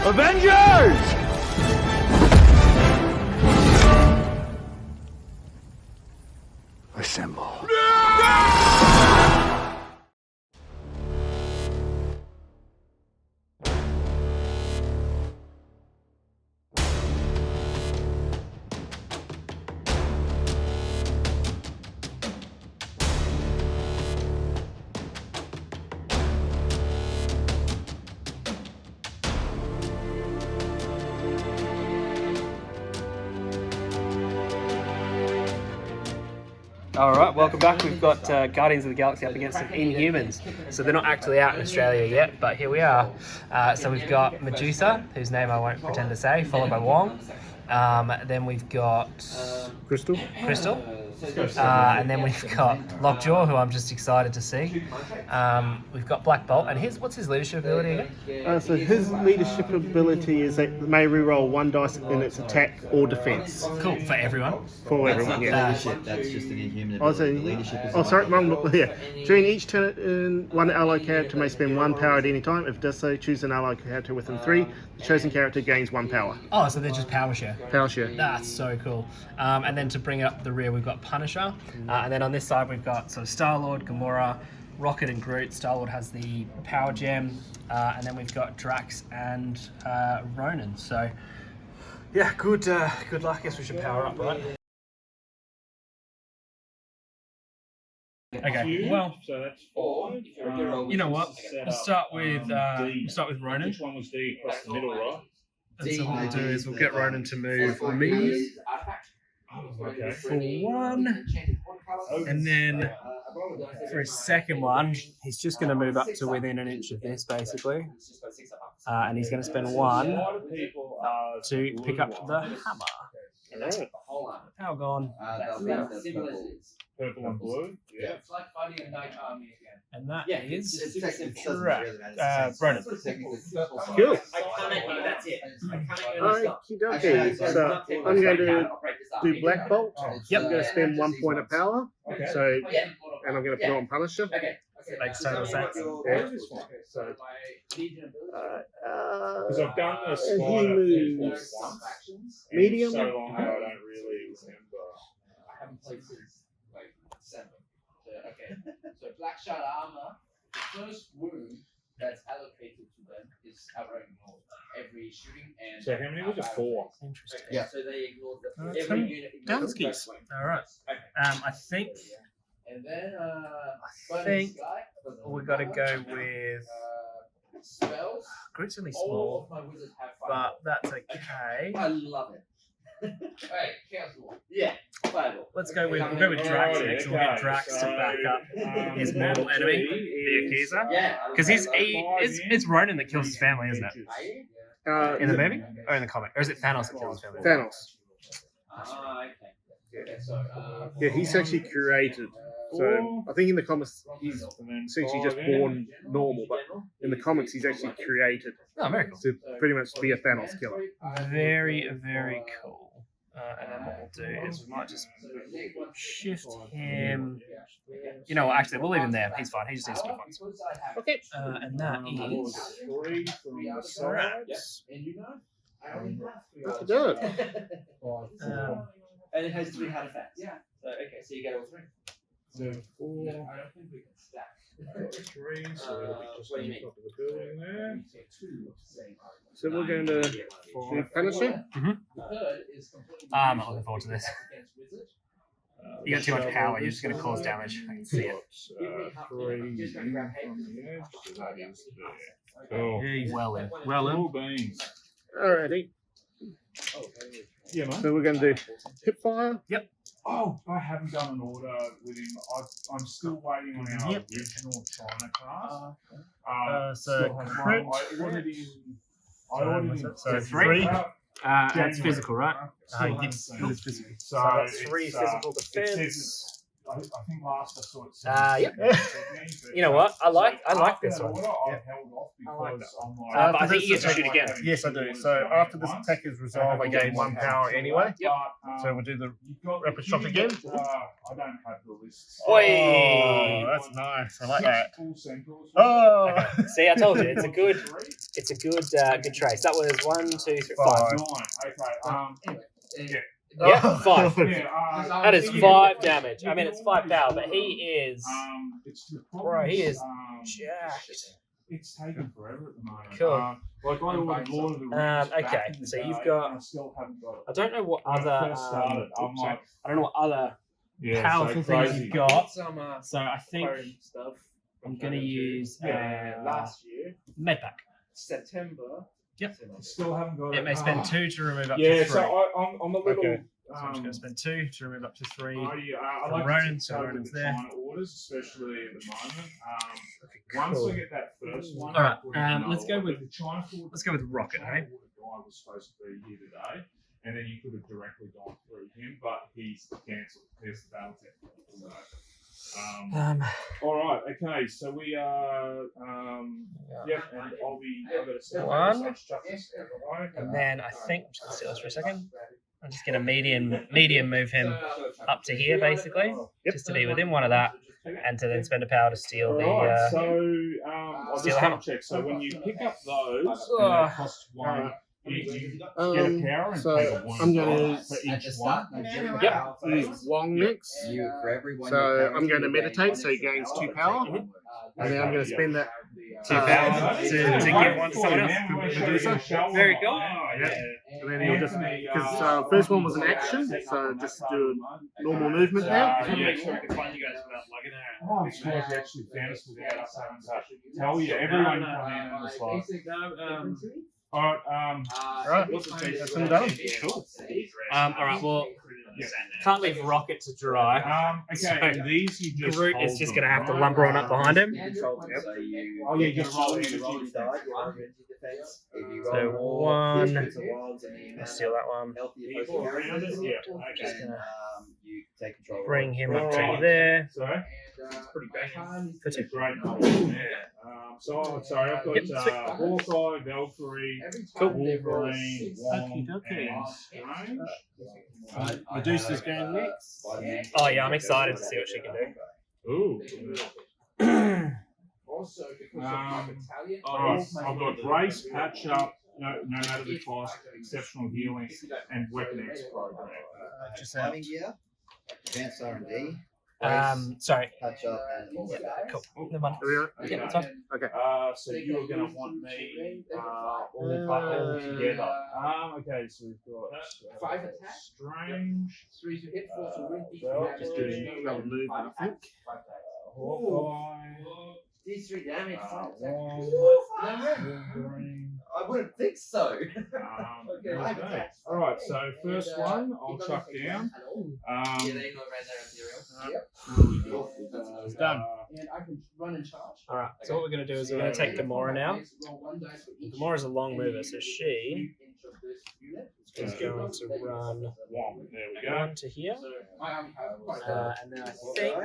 Avengers! Assemble. Alright, welcome back. We've got Guardians of the Galaxy up against some Inhumans. So they're not actually out in Australia yet, but here we are. So we've got Medusa, whose name I won't pretend to say, followed by Wong. Then we've got Crystal. And then we've got Lockjaw, who I'm just excited to see. We've got Black Bolt, and what's his leadership ability again? So his leadership ability is that it may reroll one dice in its attack or defense. Cool, for everyone. For everyone, yeah. Leadership, that's just an Inhuman ability. The leadership is yeah. During each turn, one allied character may spend one power at any time. If it does so, choose an allied character within 3. The chosen character gains 1 power. Oh, so they're just power share. Power share. That's so cool. And then to bring up the rear, we've got Punisher. And then on this side, we've got Star-Lord, Gamora, Rocket and Groot. Star-Lord has the power gem. And then we've got Drax and Ronan. So, yeah, good luck. I guess we should power up, right? Okay, well, so that's 5. you know what? We'll start with Ronan. Which one was D across the middle, right? And so what we'll do is we'll get Ronan to move medium Okay. for 1, and then for his second one, he's just going to move up to within an inch of this, basically, and he's going to spend 1 to pick up the hammer. Power gone. Purple and blue. Yeah. It's like fighting a knight army again. And that is It's technically Ronan. Cool. That's it. Okie dokie. So I'm going to do Black Bolt. Yep. I'm going to spend 1 point of power. Okay. So, and I'm going to put on Punisher. Okay. Makes total sense. Yeah. So, Uh, because I've done the and spider he moves medium. so long that I don't really remember. I haven't played since like December. So, okay. So Black Shard armor, the first wound that's allocated to them is covering every shooting and. So how many was it? 4. Interesting. Yeah. So they ignored Uh, every unit. Downskis. All right. I think And then I think we got to go with spells. Groot's really All small, of my wizards have but fireball. that's okay. I love it. Hey, Chaos Wall. Yeah, fireball. We'll go with Drax next. We'll get Drax to back up his mortal enemy, the Accuser. Yeah. Because it's Ronan that kills his family, isn't it? In the movie? Or in the comic? Or is it Thanos that kills his family? Thanos. Okay. Okay, so Yeah, he's actually created. So I think in the comics he's essentially just born normal, but in the comics he's actually created Oh, very cool. to pretty much be a Thanos killer. Very, very cool. And then what we'll do is we might just shift him. You know what? Actually, we'll leave him there. He's fine. He just needs to move on. Okay. And that is 3 from the sides. And you know? Let's do it. And it has 3 hard effects. Yeah. So, okay, so you get all 3. So 4, I don't think we can stack. 3, so it'll be just on the top of the building there. So we're going to do Punisher. The third is completely I'm not looking forward to this. against wizard. You got too much power. You're just going to cause damage. I can see it. 3 in from the edge, so that is there. Cool. Well in. Cool beans. Alrighty. Yeah, man. So we're going to do Hipfire. Oh, I haven't done an order with him. I'm still waiting on our Yep. original China class. So crit. I ordered in. So 3. That's January. physical, right? Still He haven't did seen it. physical. So that's 3 it's, physical it defense. says I think last I saw it. Yep. Sydney, but, You know what? I like after this that one. order, I Yep. held off I like because that I'm like, but I think you get to this shoot again. Yes, I do. So after this attack is resolved, I gain 1 power anyway. Yep. So we'll do the you've got rapid the shot huge, again. I don't have the lists. Oi! Oh, that's nice. I like that. Full centrals. Oh, Okay. See, I told you, it's a good good trace. That was 1, 2, 3, 5. 9. Okay. Anyway, Yeah, Oh. 5. Yeah. That is 5 damage. I mean, it's 5 power, but he is. It's the Bro, he is problem jacked. it's taken forever at the moment. Cool. Like I ordered Lord of the Rings Okay, back in the so day, you've got- and I still haven't got it. I don't know what When I other. first started, I'm oops, like, I don't know what other yeah, powerful so things crazy. you've got. some So I think home stuff. I'm gonna use last year, Medpack. September. Yep. Still haven't got it. It may spend 2 to remove up Yeah, to 3. so I'm a little. Okay. So I'm just going to spend 2 to remove up to 3. I From like Ronan, to so go with Ronan's the there. China orders, especially at the moment. Once cool. I get that first one, All right, I'll put in another let's go one. with- But the China order. let's go with Rocket, the China eh? order guy was supposed to be here today, and then you could have directly gone through him, but he's cancelled. There's the battle tech. All right. Okay. So we are. Yep. And I've got to set up One. such justice out of the way. And then I think, I'm just going to steal this for a second. I'm just going to medium move him up to here, basically. Just to be within one of that. And to then spend a power to steal the. Alright, so I'll steal just a hammer. double check. So when you pick up those, and Ugh. they cost 1, you get a power and so pay the 1 I'm gonna for each one. Yep. use Wong next. So I'm going to meditate, so he gains 2 power. And then I'm going to spend that 2 power to give one to someone else. Very cool. Yeah. And then he'll just, because first one was an action, so just do a normal movement now. Make sure I can find you guys without logging out. Oh, it's like actually fantasy without us having to tell you. Everyone come in and it's like. Alright, That's him done. Cool. Alright, well, can't leave Rocket to dry. okay, So, and these you just Groot is hold just them, going to have to right? lumber on up behind him. Oh, yeah, you get to roll energy defense. So 1. Let's steal that one. People around it? Yeah, Just okay. gonna You take control. bring him up to there. Sorry? Pretty banging. For 2. Great number. Yeah. So, sorry, I've got Yep, sweet. Hawkeye, Valkyrie, Wolverine, Wong, and Strange. Medusa's going next. Oh yeah, I'm excited to see what she can do. Ooh. Also, because of my battalion, Alright, I've got Grace, Patch Up, no matter the cost, exceptional healing, and Weapon X program. Just Climbing gear, advanced R&D, sorry. touch up, and all that. Cool. Never mind. Okay. Yeah, it's fine. So you are going to want me all together. Okay, so we've got 5 attack, Strange, 3 to hit, 4 to win, Just do another move, I think. Hawkeye, These 3 damage. Wong, Wolverine. I wouldn't think so. Okay. Alright, so first one I'll chuck down. Yeah, they know right there at 0. It's done. And I can run and charge. Alright, so what we're going to do is we're going to take Gamora now. Gamora's a long mover, so she is going to run Wong, there we go. 1 to here. And then I think,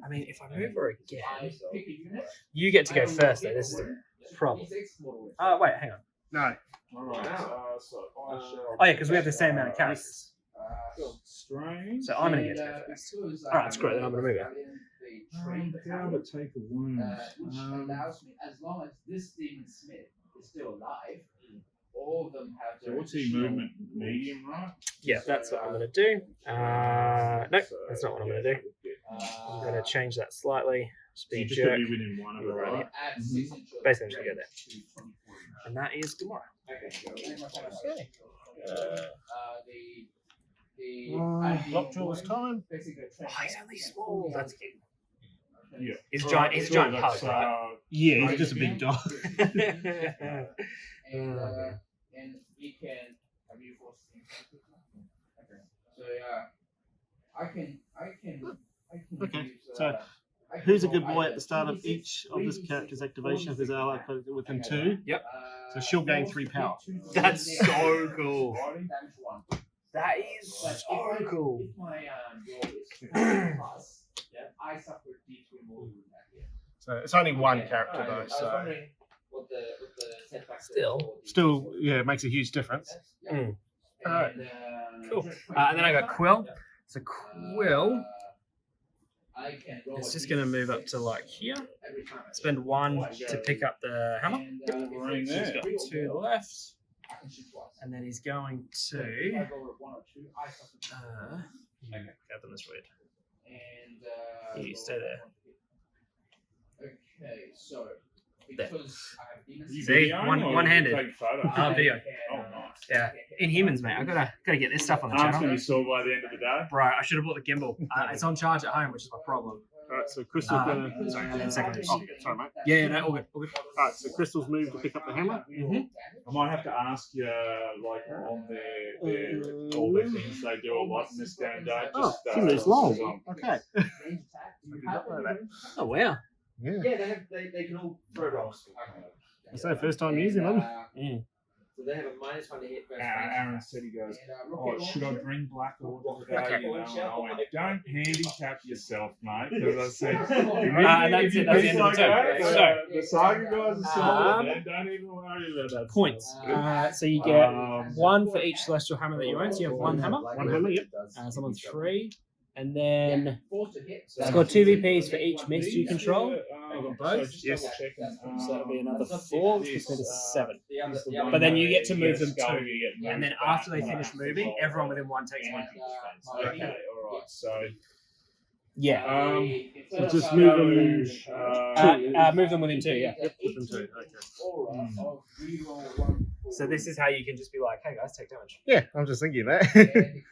I mean, if I move her again, you get to go first though, this is the problem. Oh, wait, hang on. No. Alright, so I shall. Oh yeah, because we have the same amount of characters. Strange. So I'm going to get to go first. Alright, screw it, then I'm going to move it. Power to take a wound. Which allows me, as long as this Demon Smith is still alive, all of them have So their what's he additional- movement? Medium, right? Yeah, that's what I'm going to do. Nope, that's not what I'm going to do. I'm going to change that slightly. So you Speed just got to jerk. be within one of it, Right right? Add 6 inches. Basically, I'm just going to go there. And that is Gamora. Okay. Lockjaw's time. Oh, he's only small. That's cute. Yeah. He's a giant. He's a giant pug, right? Yeah, he's just a big dog. And he can have you force okay. So I can Okay, use, so who's a good boy at the start of each of this character's activation if there's ally within 2? Yep. So she'll gain 3 power. That's so cool. That is so cool. If my roll is plus, I suffer D3 more than that here. So it's only one character though, I was so wondering what the setback still, yeah, it makes a huge difference. Mm. Alright. Cool. And then I got Quill. So Quill, I can roll it's a just going to D6 move up to like here. every time I Spend 1 to pick up the hammer. And, Wolverine if So he's there. got 2 left. I can shoot twice. And then he's going If to. I roll a 1 or 2, I suffer. Okay, got them this weird. And You stay there. Okay, so There. because I have demons. You See, videoing or one-handed. you taking photos? Video. Oh, nice. Yeah, Inhumans, mate. I gotta get this stuff on the Arm's gonna channel. be sore by the end of the day. Bro, I should have bought the gimbal. It's on charge at home, which is my problem. Alright, so Crystal's gonna. And then second. Oh, sorry, mate. Yeah, no, all good, all good. Alright, so Crystal's moved to pick up the hammer. I might have to ask you, like, on their all the things they do a lot in this game, Dave. Oh, Just, she moves long. Okay. Oh wow. Yeah. Yeah, they can all throw rocks. So first time using them. So they have a -1 to hit versus Aaron said he goes, oh, should I bring Black Order today? You know, and I went, don't handicap yourself, mate. Because I said, and that's it, that's the end of the turn. So, the Saga guys are solid, man. Don't even worry about that. points. So you get 1 for each celestial hammer that you own. So you have 1 hammer. One hammer, yep. Someone's 3. And then Forced to hit. score 2 VPs for each mist you control. Both? Both? Yes. So that'll be another 4, which gives me to 7. The But then you get to move them Skull, 2. you get And then moved after they back. finish moving, everyone within 1 takes 1 hit. Okay, alright. So, Yeah. So just move them. Move them within 2, yeah. Yep, put them two. Okay. So this is how you can just be like, hey guys, take damage. Yeah, I'm just thinking that.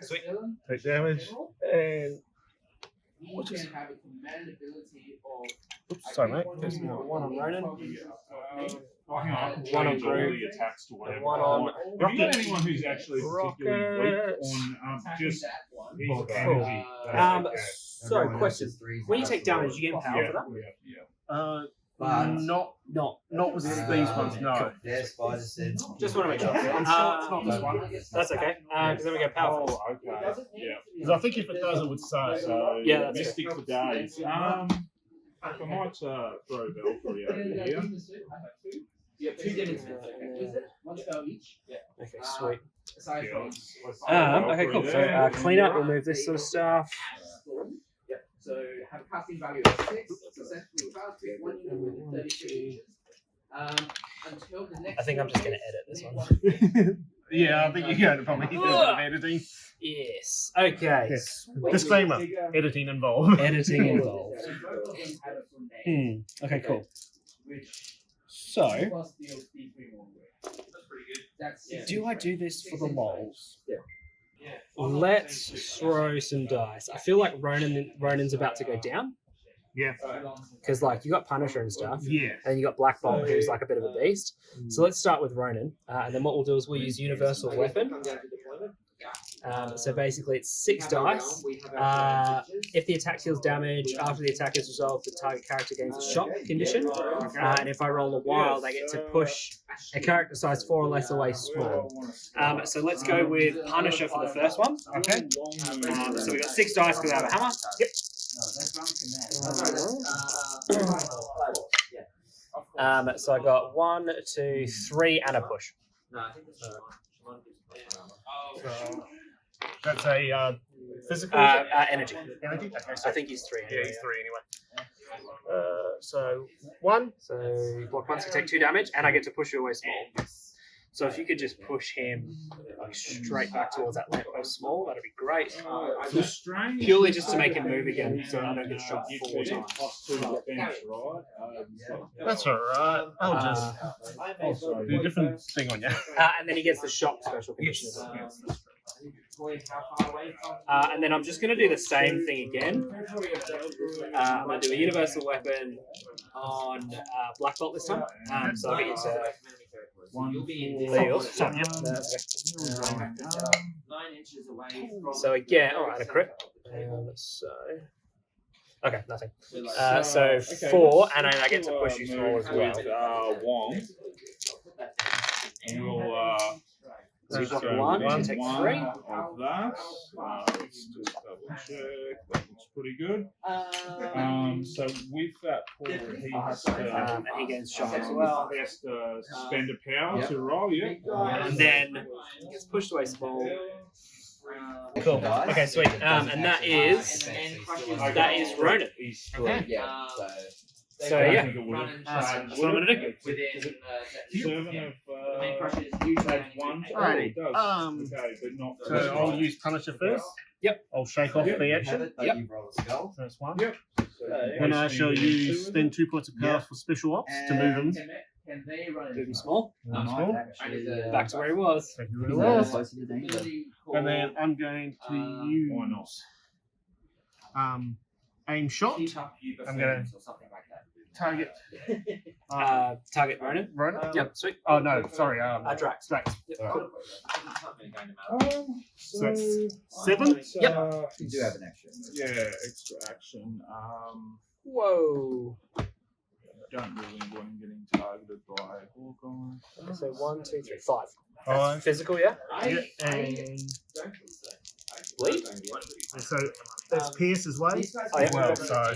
Sweet. Take damage. And You can have a command ability of. oops, sorry, mate. There's 1 on Ronan. I can One on change all Groot. the attacks to whatever. One I on want. Have you got anyone who's actually particularly weak Rocket. on just that one. his Cool. energy? So, question. When you take damage, you get power for that? But Not with these ones, no. their spider said. Just want to make sure. I'm sure it's not this one. That's okay. Because then we get power. Oh, okay. Yeah. because I think if it does, it would say. So, Yeah, that's Mystic for days. I might throw Valkyrie over here. You have 2 demons. One spell each. Yeah. Okay, sweet. Aside Yeah, from. let's throw Okay, cool. Valkyrie So there. clean up, remove this sort of stuff. Yep. So have a casting value of 6. Successfully cast it 1 unit within 33 inches. Until the next. I think I'm just going to edit this one. Yeah, I think you're going to probably do a bit of editing. Yes. Okay. Yes. Disclaimer: editing involved. Editing involved. Okay, cool. So, do I do this for the lols? Let's throw some dice. I feel like Ronan's about to go down. Yeah. Because, like, you got Punisher and stuff. Yeah. And you got Black Bolt, who's like a bit of a beast. So let's start with Ronan. And then what we'll do is we'll use Universal Weapon. So basically it's 6 dice. If the attack deals damage, after the attack is resolved, the target character gains a shock condition. And if I roll a wild, I get to push a character size 4 or less away small. So let's go with Punisher for the first one. Okay. So we got 6 dice because I have a hammer. Yep. So I got 1, 2, 3, and a push. So that's a physical Energy. energy. Okay, I think he's 3. yeah, he's 3 anyway. So 1. So block once, you take 2 damage, and I get to push you away small. So if you could just push him like straight back towards that lamppost small, that'd be great. The strange Purely just to make him move again, so I don't get shot you 4 can times. cost 2 defense, right? That's alright. I'll just do a different thing on you. And then he gets the shock special condition. And then I'm just going to do the same thing again. I'm going to do a universal weapon on Black Bolt this time. So I'll get to 1 4. So again, alright, a crit. Okay, nothing. So 4, and then I get to push you small as well. Wong. And we'll So So you've got So one, within you take one 3. of that. Let's just double check. That looks pretty good. So with that, Paul, he has to. And he gains shock as well. He has to spend a power to roll. Yeah. And then he gets pushed away small. Cool. Okay, sweet. And that is Ronan. Okay. Yeah. So I yeah. think it would have. That's what I'm gonna do. Within 7 of. the main crusher is usually That's one. Alrighty. Oh, it does. Okay, but not. So I'll use Punisher first. Yep. I'll shake off the action. Yep. First one. Yep. Then I shall use spend 2 points of power for special ops to move him. Can they run Move him small. Small. Back to where he was. Thank you very much. And then I'm going to Why not? use aim shot. I'm going to target Target Ronan. Ronan. Yep, sweet. Oh no, sorry. Drax. Drax. Cool. So that's 7. Yep. You do have an extra. Yeah, extra action. Whoa. Don't really want him getting targeted by Hawkeye. So 1, 2, 3, 5. Five. That's physical, yeah? Yeah, and Bleed? so there's Pierce as well. Oh, yeah. Well, so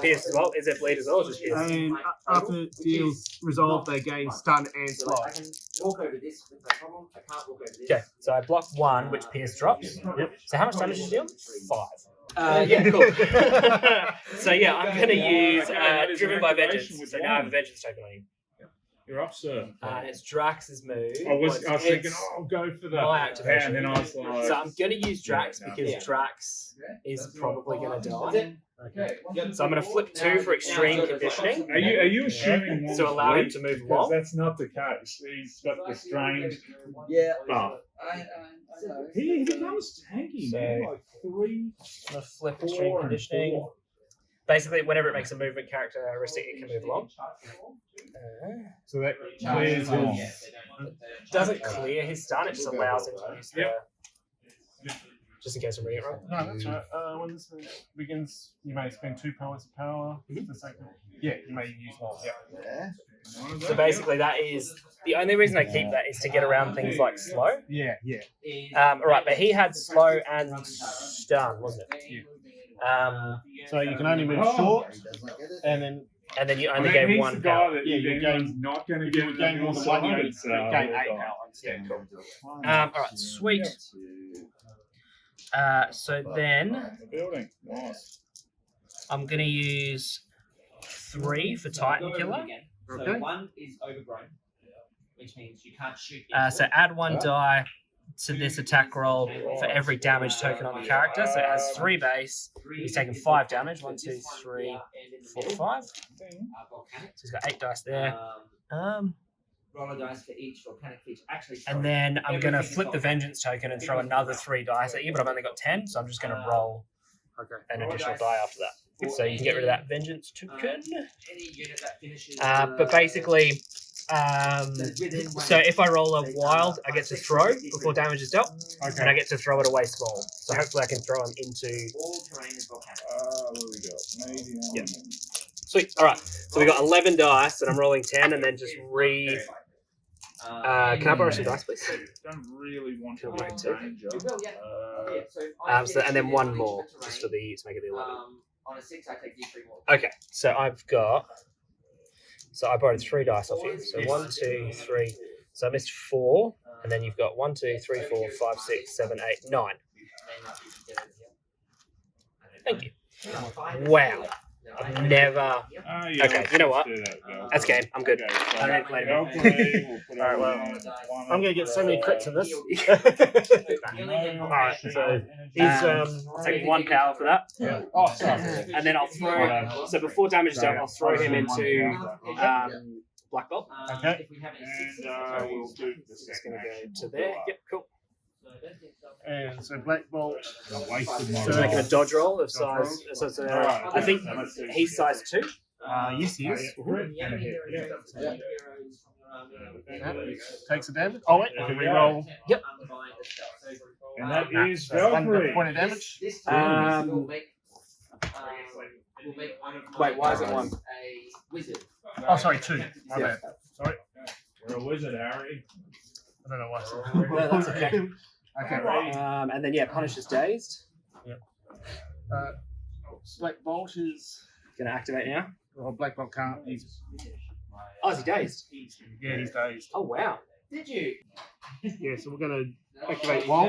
Pierce as well. Is it bleed as well or just Pierce? and after it deals resolve, they gain stun and So I slide. can walk over this with no problem. I can't walk over this. Okay, so I block 1, which Pierce drops. Yep. So how much damage did you deal? 5. Yeah, cool. So yeah, I'm going to use Driven by Vengeance. So now I have a Vengeance token on you. You're up, sir. And it's Drax's move. I was thinking, It's I'll go for the my activation. and then I was like, So I'm going to use Drax Yeah. because Drax is probably going to die. Okay. So I'm going to flip 2 for extreme conditioning. are you assuming one To allow him weak? to move Because long. that's not the case. He's got the strange Yeah. buff. I know. He becomes tanky, man. So- Like 3, I'm going to flip 4, extreme and conditioning. 4. Basically, whenever it makes a movement characteristic, it can move along. So that clears his. Doesn't clear his stun, it just allows him to use the. Just in case I'm reading it wrong. No, that's right. When this begins, you may spend 2 points of power. For the sake of, yeah, you may use 1. Yeah. So basically, that is the only reason I keep that is to get around things like slow. Yeah. All right, but he had slow and stun, wasn't it? So you can only move short, and then And then you only He's gave the 1 guy power. that Yeah, you you're gain gain- not going to if get you gain more than 1, you only gain 8 power instead. All right, sweet. So then Building. Nice. I'm gonna use 3 for Titan Killer. So Okay. 1 is overgrown, which means you can't shoot. So add 1 die to this attack roll for every damage token on the character. So it has 3 base. He's taken 5 damage. 1, 2, 3, 4, 5. So he's got 8 dice there. Roll a dice for each volcanic feature. Actually, And then I'm gonna flip the Vengeance token and throw another 3 dice at you, but I've only got 10, so I'm just gonna roll an additional die after that. So you can get rid of that Vengeance token. any unit that finishes. But basically, so if I roll a wild, I get to throw before damage is dealt, and I get to throw it away small. So hopefully I can throw him into. all terrain is volcanic. What do we got? Medium. Yeah. Sweet. All right. So we got 11 dice, and I'm rolling 10, and then just can I borrow some dice, please? Don't really want to Can be I in take danger. You will, yeah. Uh, Yeah, so if I So and then finish 1 it, more, I leave it just for terrain. the to make it the 11. On a 6, I take D3 more. Okay. So I've got. So I borrowed 3 dice off you. So 1, 2, 3. So I missed 4, and then you've got 1, 2, 3, 4, 5, 6, 7, 8, 9. Thank you. Wow. I've never. yeah, Okay, let's you know just what? do that, go. That's game. I'm good. Okay, so I don't claim it. Valkyrie, we'll put Alright, well, one I'm going to get so many crits in this. Alright, so I'll take 1 power for that. Oh, sorry. And then I'll throw. So before damage is out, I'll throw him into Black Bolt. Okay. If we have any And 6s, we'll do the It's second going to go action. to there. Yep, cool. And so Black Bolt. I wasted my So we're making a roll. dodge roll of size. So it's I think he's size 2. Yes, he is. Yeah, and a hit. Yeah. Takes a damage. Oh, wait. I can reroll. Yep. And that is One Valkyrie. point of damage. This time Um, we'll make one of Wait, why is it 1? a wizard. Oh, sorry, 2. My bad. Sorry. You're a wizard, Harry. I don't know why. No, that's okay. Okay. And then, yeah, Punisher's dazed. Black Bolt is. Going to activate now. Well, Black Bolt can't. He's, Oh, is he dazed? yeah, he's dazed. Oh, wow. Did you? Yeah, so we're going to activate Wong.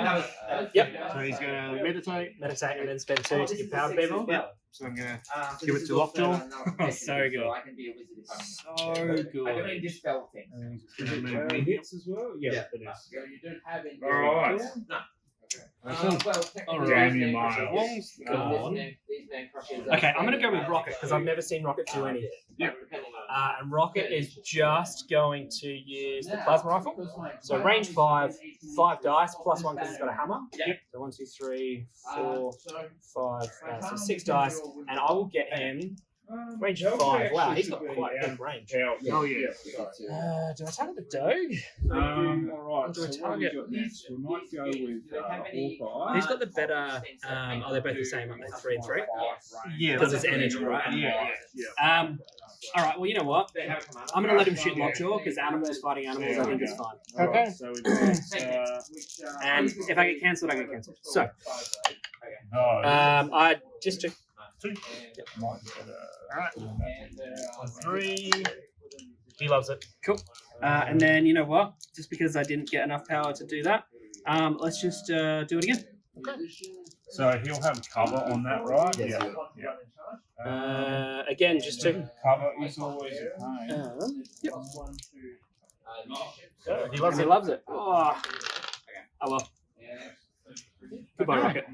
Yep. So he's going to meditate. Meditate and then spend 2 to get powered people. Yeah. So I'm going to give it to Lockjaw. Oh, so good. I can be a wizard if I'm So I can good. only dispel things. And he's Is going to it move me. hits as well? Yeah, it is. So you don't have any. Alright. No. Well, Alright. Damn you, Mario. Wong's gone. Okay, I'm going to go with Rocket because I've never seen Rocket do anything. And Rocket is just going to use the plasma rifle. So range 5, 5 dice, plus 1 because he's got a hammer. Yep. So 1, 2, 3, 4, 5, so 6 dice, and I will get him range 5. Wow, he's got quite big range. Oh, yeah. Do I target the Doge? Alright, Do so a what target. have we got next? We might go with Hawkeye. Who's got the better? Are they both the same? Aren't they? 3 and 3? Yeah. Because it's energy, right? Yeah. All right. Well, you know what? I'm gonna let him shoot Lockjaw because animals fighting animals, I think is fine. Okay. So we've got, And if I get cancelled, I get cancelled. So, no, I just took. might be better. Alright. 3. He loves it. Cool. And then you know what? Just because I didn't get enough power to do that, let's just do it again. So he'll have cover on that, right? Yes. Yeah. Again, just to. Cover is always a pain. Yep. He loves He it. loves it. Oh well. Goodbye, Rocket.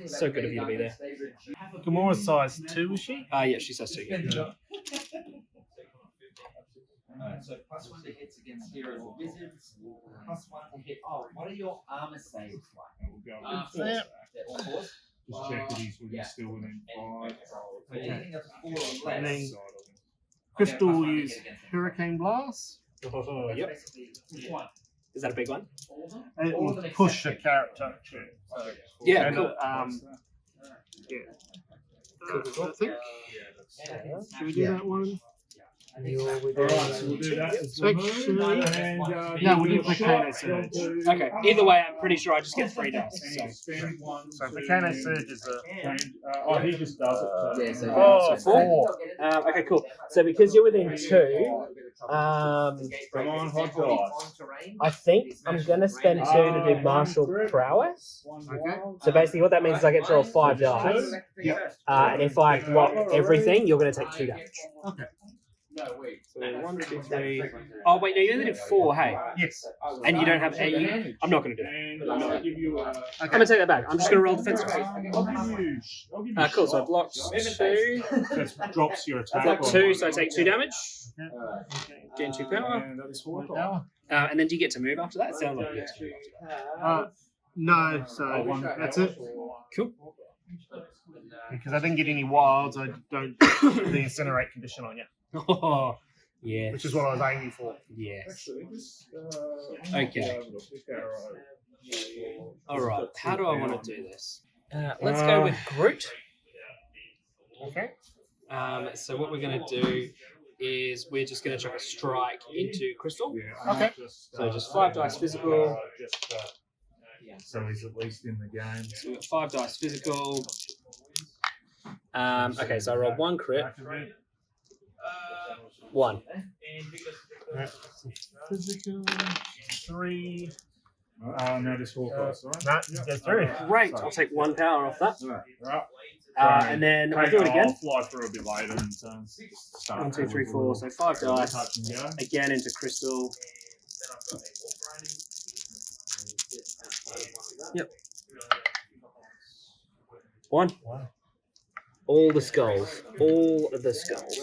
So good of you to be there. Gamora's size 2, is she? Yeah, she says 2. So +1 to hits against heroes or wizards. +1 to hit. Oh, what are your armor saves like? We'll go Force. with They're all force. just check that he's within still within 5. So anything that's 4 or And less. then Crystal will use Hurricane Blast. Oh, yep. Which one? Is that a big one? It will push the character. Yeah, And, cool. Yeah. I think. Should we do that one? Alright, so we'll do that as the Actually- moon, and No, we'll do he'll Volcano shot, Surge. he'll do- Okay. Either way, I'm pretty sure I just get 3 dice. And So. he'll spend 1, So 2, Volcano Surge is a. oh, he just does it. Yeah, so Oh, so 4. Okay, cool. So because you're within 2, Come on, hot dice. I think I'm gonna spend 2 to do martial prowess. Okay. So basically, what that means is I get to roll 5 dice. And if I block everything, you're gonna take 2 damage. Okay. No, wait. So 1, 2, 3. Oh wait, no, you only did 4. Hey, Yes. and you don't have 8. I'm not gonna do it. And I'll give you a. I'm gonna take that back. I'm just gonna roll defensive. I'll give you Cool. So I blocked 2. That drops your I attack. blocked 2, so I take 2 damage. Gain 2 power. And that is Hawkeye. And then do you get to move after that? It sounds like it. No, so that's it. Cool. Because I didn't get any wilds, I don't put the incinerate condition on you, Oh, yeah. which is what I was aiming for. Yes. Okay. All right. How do I want to do this? Let's go with Groot. Okay. So what we're going to do is we're just going to chuck a strike into Crystal. Okay. So just 5 dice physical. So he's at least in the game. So we've got 5 dice physical. Okay, so I rolled 1 crit. 1. Physical 3. No, this Hawkeye, sorry. No, go through. Great. I'll take 1 power off that. Right. And then I'll do it I'll again. fly through a bit later and start. 1, 2, 3, 4. So 5 dice. Touch and go. Again into Crystal. Yep. 1. All the skulls. All of the skulls.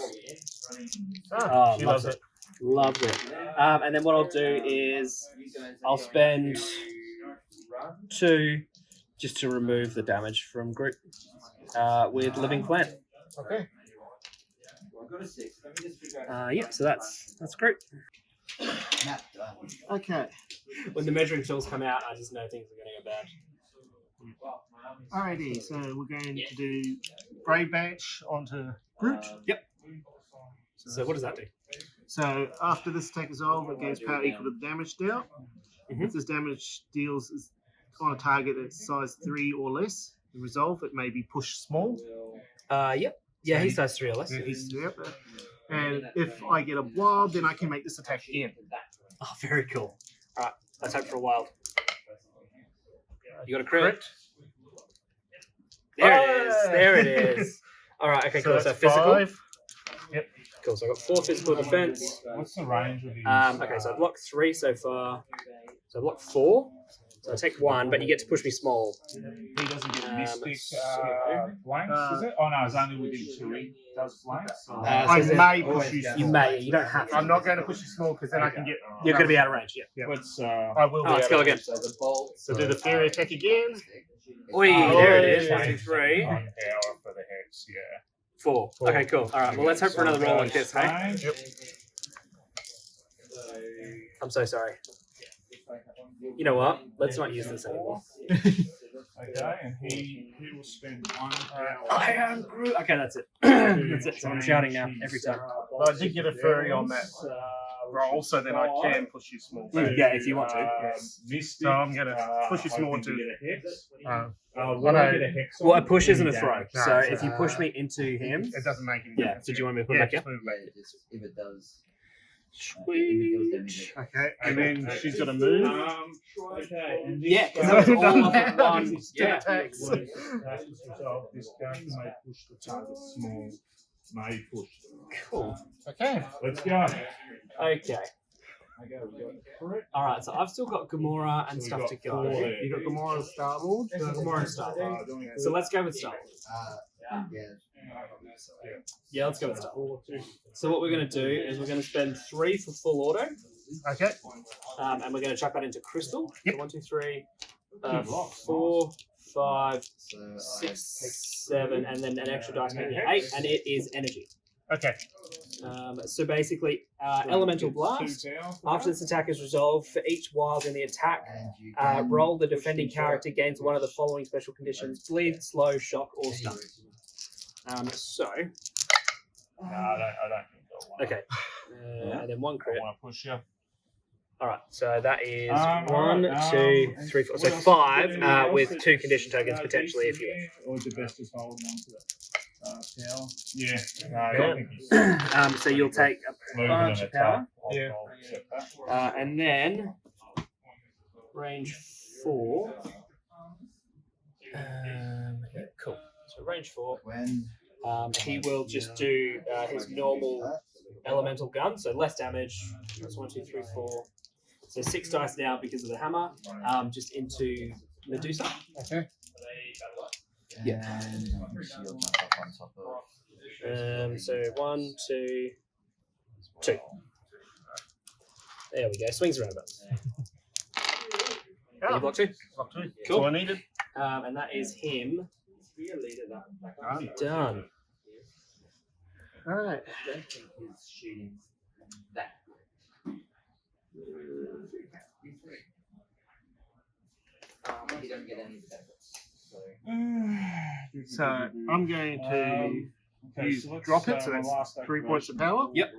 Oh, She loves loves it. Loves it. And then what I'll do is I'll spend 2 just to remove the damage from Groot with Living Plant. Okay. Yeah, so that's Groot. Okay. When the measuring tools come out, I just know things are going to go bad. Alrighty, so we're going to do Brave Batch onto Groot. Yep. So what does that do? So after this attack is over, it gains power equal to the damage dealt. If this damage deals is on a target that's size 3 or less, the resolve, it may be pushed small. Yep. Yeah, he size 3 or less. Yeah, yep. And if I get a wild, then I can make this attack again. Oh, very cool. All right, let's hope for a wild. You got a crit? There it is. There it is. All right. Okay. Cool. So that's physical. 5. Cool. So I got 4 physical defense. What's the range of these? Okay. So I blocked 3 so far. So I blocked 4. So I take 1, but you get to push me small. He doesn't get mystic so- flanks, is it? Oh no, it's only within 2. He does flanks. So. I so may push you small. You may. You don't have to. I'm not going to push you small because then I can get. You're going to be out of range. Yeah. Let's. I will be. Oh, let's out go of again. range. So the bolt. So do the fairy attack again. Oi, there it is. Oh, 1, 2, 3, On power for the hex, yeah. 4. Okay. Cool. All right. Well, let's hope for another roll like this, hey? Yep. I'm so sorry. You know what? Let's not use this anymore. Okay, and he will spend 1 power. I am Groot. Okay, that's it. That's it. So I'm shouting now every time. Well, I did get a furry on that roll, so then I can push you small. Yeah, if you want to. Mystic, So I'm going to push you small into. Well, a push isn't a throw. No, So it's if you push me into him, It doesn't make any yeah. difference. So do you want me to put it Yeah, back up? just move back. If it does. Sweet. Okay, and then she's got to move. Okay, and this Yeah, because guy- that was all off of one. It's Yeah. attacks. This character may push the target small. May push. Cool. Okay. Let's go. Okay. All right. So I've still got Gamora and So stuff to we've got go. 4 there. You got Gamora and Star-Lord. Gamora and Star. Doing it. So let's go with Star. Yeah. Yeah, let's go with Star. So what we're going to do is we're going to spend 3 for full auto, Okay. and we're going to chuck that into Crystal. Yep. So 1, 2, 3, 4, 5, So 6, 7, and then an extra dice maybe 8, and it is energy. Okay. So basically, Elemental Blast. 2 power for After that. this attack is resolved, for each wild in the attack, and you can roll the push defending each character gains one of the following special conditions: bleed, slow, shock, or stun. So, No, I don't think I'll want okay, and then 1 I crit. want to push you. All right, so that is Alright, 1, 2, 3, 4. So what else 5 is there? with 2 condition tokens potentially if you wish. Or the best is holding on to it. Power. Yeah. No, Yeah. I think he's So you'll take a moving bunch an of power, attack. Yeah. I'll accept that. and then range 4. Yeah, cool. So range 4. when He will just do his normal elemental gun, so less damage. That's 1, 2, 3, 4. So 6 dice now because of the hammer. Just into Medusa. Okay. Yeah. and shield myself on top of. So 1, 2, 2. There we go. Swings around about. Oh, You block 2. block 2. That's Cool. all I needed. And that is him. Done. All right. I don't think his shooting that good. He don't get any benefits. So So I'm going to use drop it, so that's 3 points of power. Yep.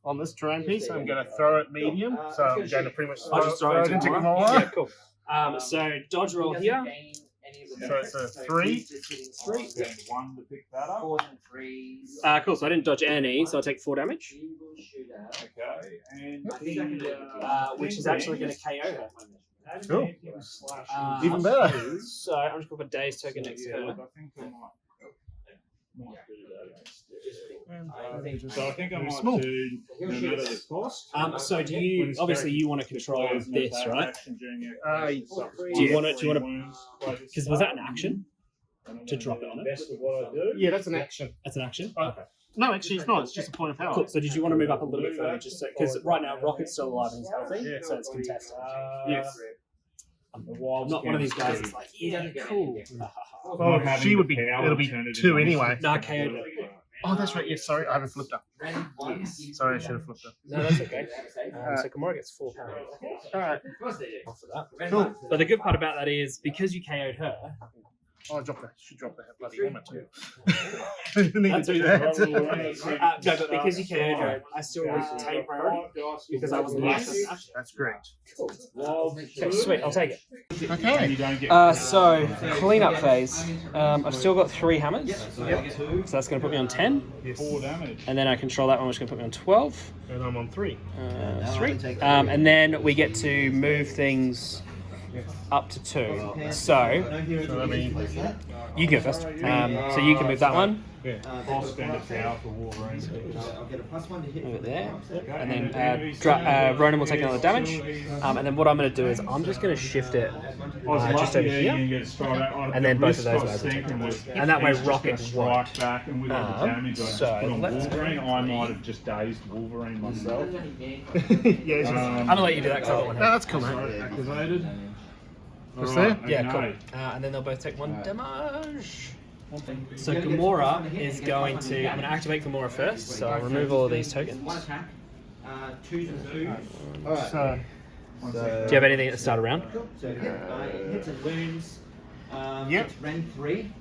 On this terrain piece, I'm going to throw it medium, so I'm going to pretty much I'll just throw it into Gamora. Gamora. Yeah, cool. So dodge roll here. So it's a 3. 3. Spend 1 to pick that up. 4s and 3s. Cool. So I didn't dodge any, so I'll take 4 damage, Okay. And which is actually going to KO her. Cool. Uh, Even better. So I'm just going to put Day's token next to Yeah, her. I think I might do that. So I think I might Small. do no matter the cost. So do you? Obviously, you want to control this, right? Do you want it- do you want Because was that an action? To drop it on it? Best of what I do. Yeah, that's an action. That's an action. Okay. No, actually, it's not. It's just a point of power. Cool. So did you want to move up a little bit further, just because right now Rocket's still alive and he's healthy, so it's contested. Yes. I'm not one of these guys that's like, yeah, cool. Well, she would be. It'll be 2 anyway. Nah, KO'd her. Oh, that's right. Yes, sorry, I haven't flipped up. Sorry, I should have flipped up. No, that's okay. So Gamora gets 4 power All right. off of that. Cool. But the good part about that is because you KO'd her, Oh, I dropped that. Should drop that bloody hammer too. Didn't need to do that. No, but because you can, I still retain priority because I was the last person. That's correct. Okay, sweet. I'll take it. Okay. So cleanup phase. I've still got 3 hammers. Yep. So that's going to put me on 10. Yes. 4 damage. And then I control that one, which is going to put me on 12. And I'm on 3. 3. And then we get to move things up to 2. So I mean, you can go first. So you can move that one. I'll spend a power for Wolverine. Move it there. And then Ronan will take another damage. And then what I'm going to do is I'm just going to shift it just over here. And then both of those guys will take damage. And that way Rocket won't. Back and with all the damage I just put on let's Wolverine, I might have just dazed Wolverine myself. yeah, I'm going to let you do that because I don't want no, to. that's cool, mate. Activated. What's Alright, there? Yeah, cool. okay. And then they'll both take 1 damage. So Gamora is going to. I'm going to activate Gamora first. So I'll remove all of these tokens. Choose and 2. So, Do you have anything at the start of round? So it hits and wounds. Yep. It's Ren 3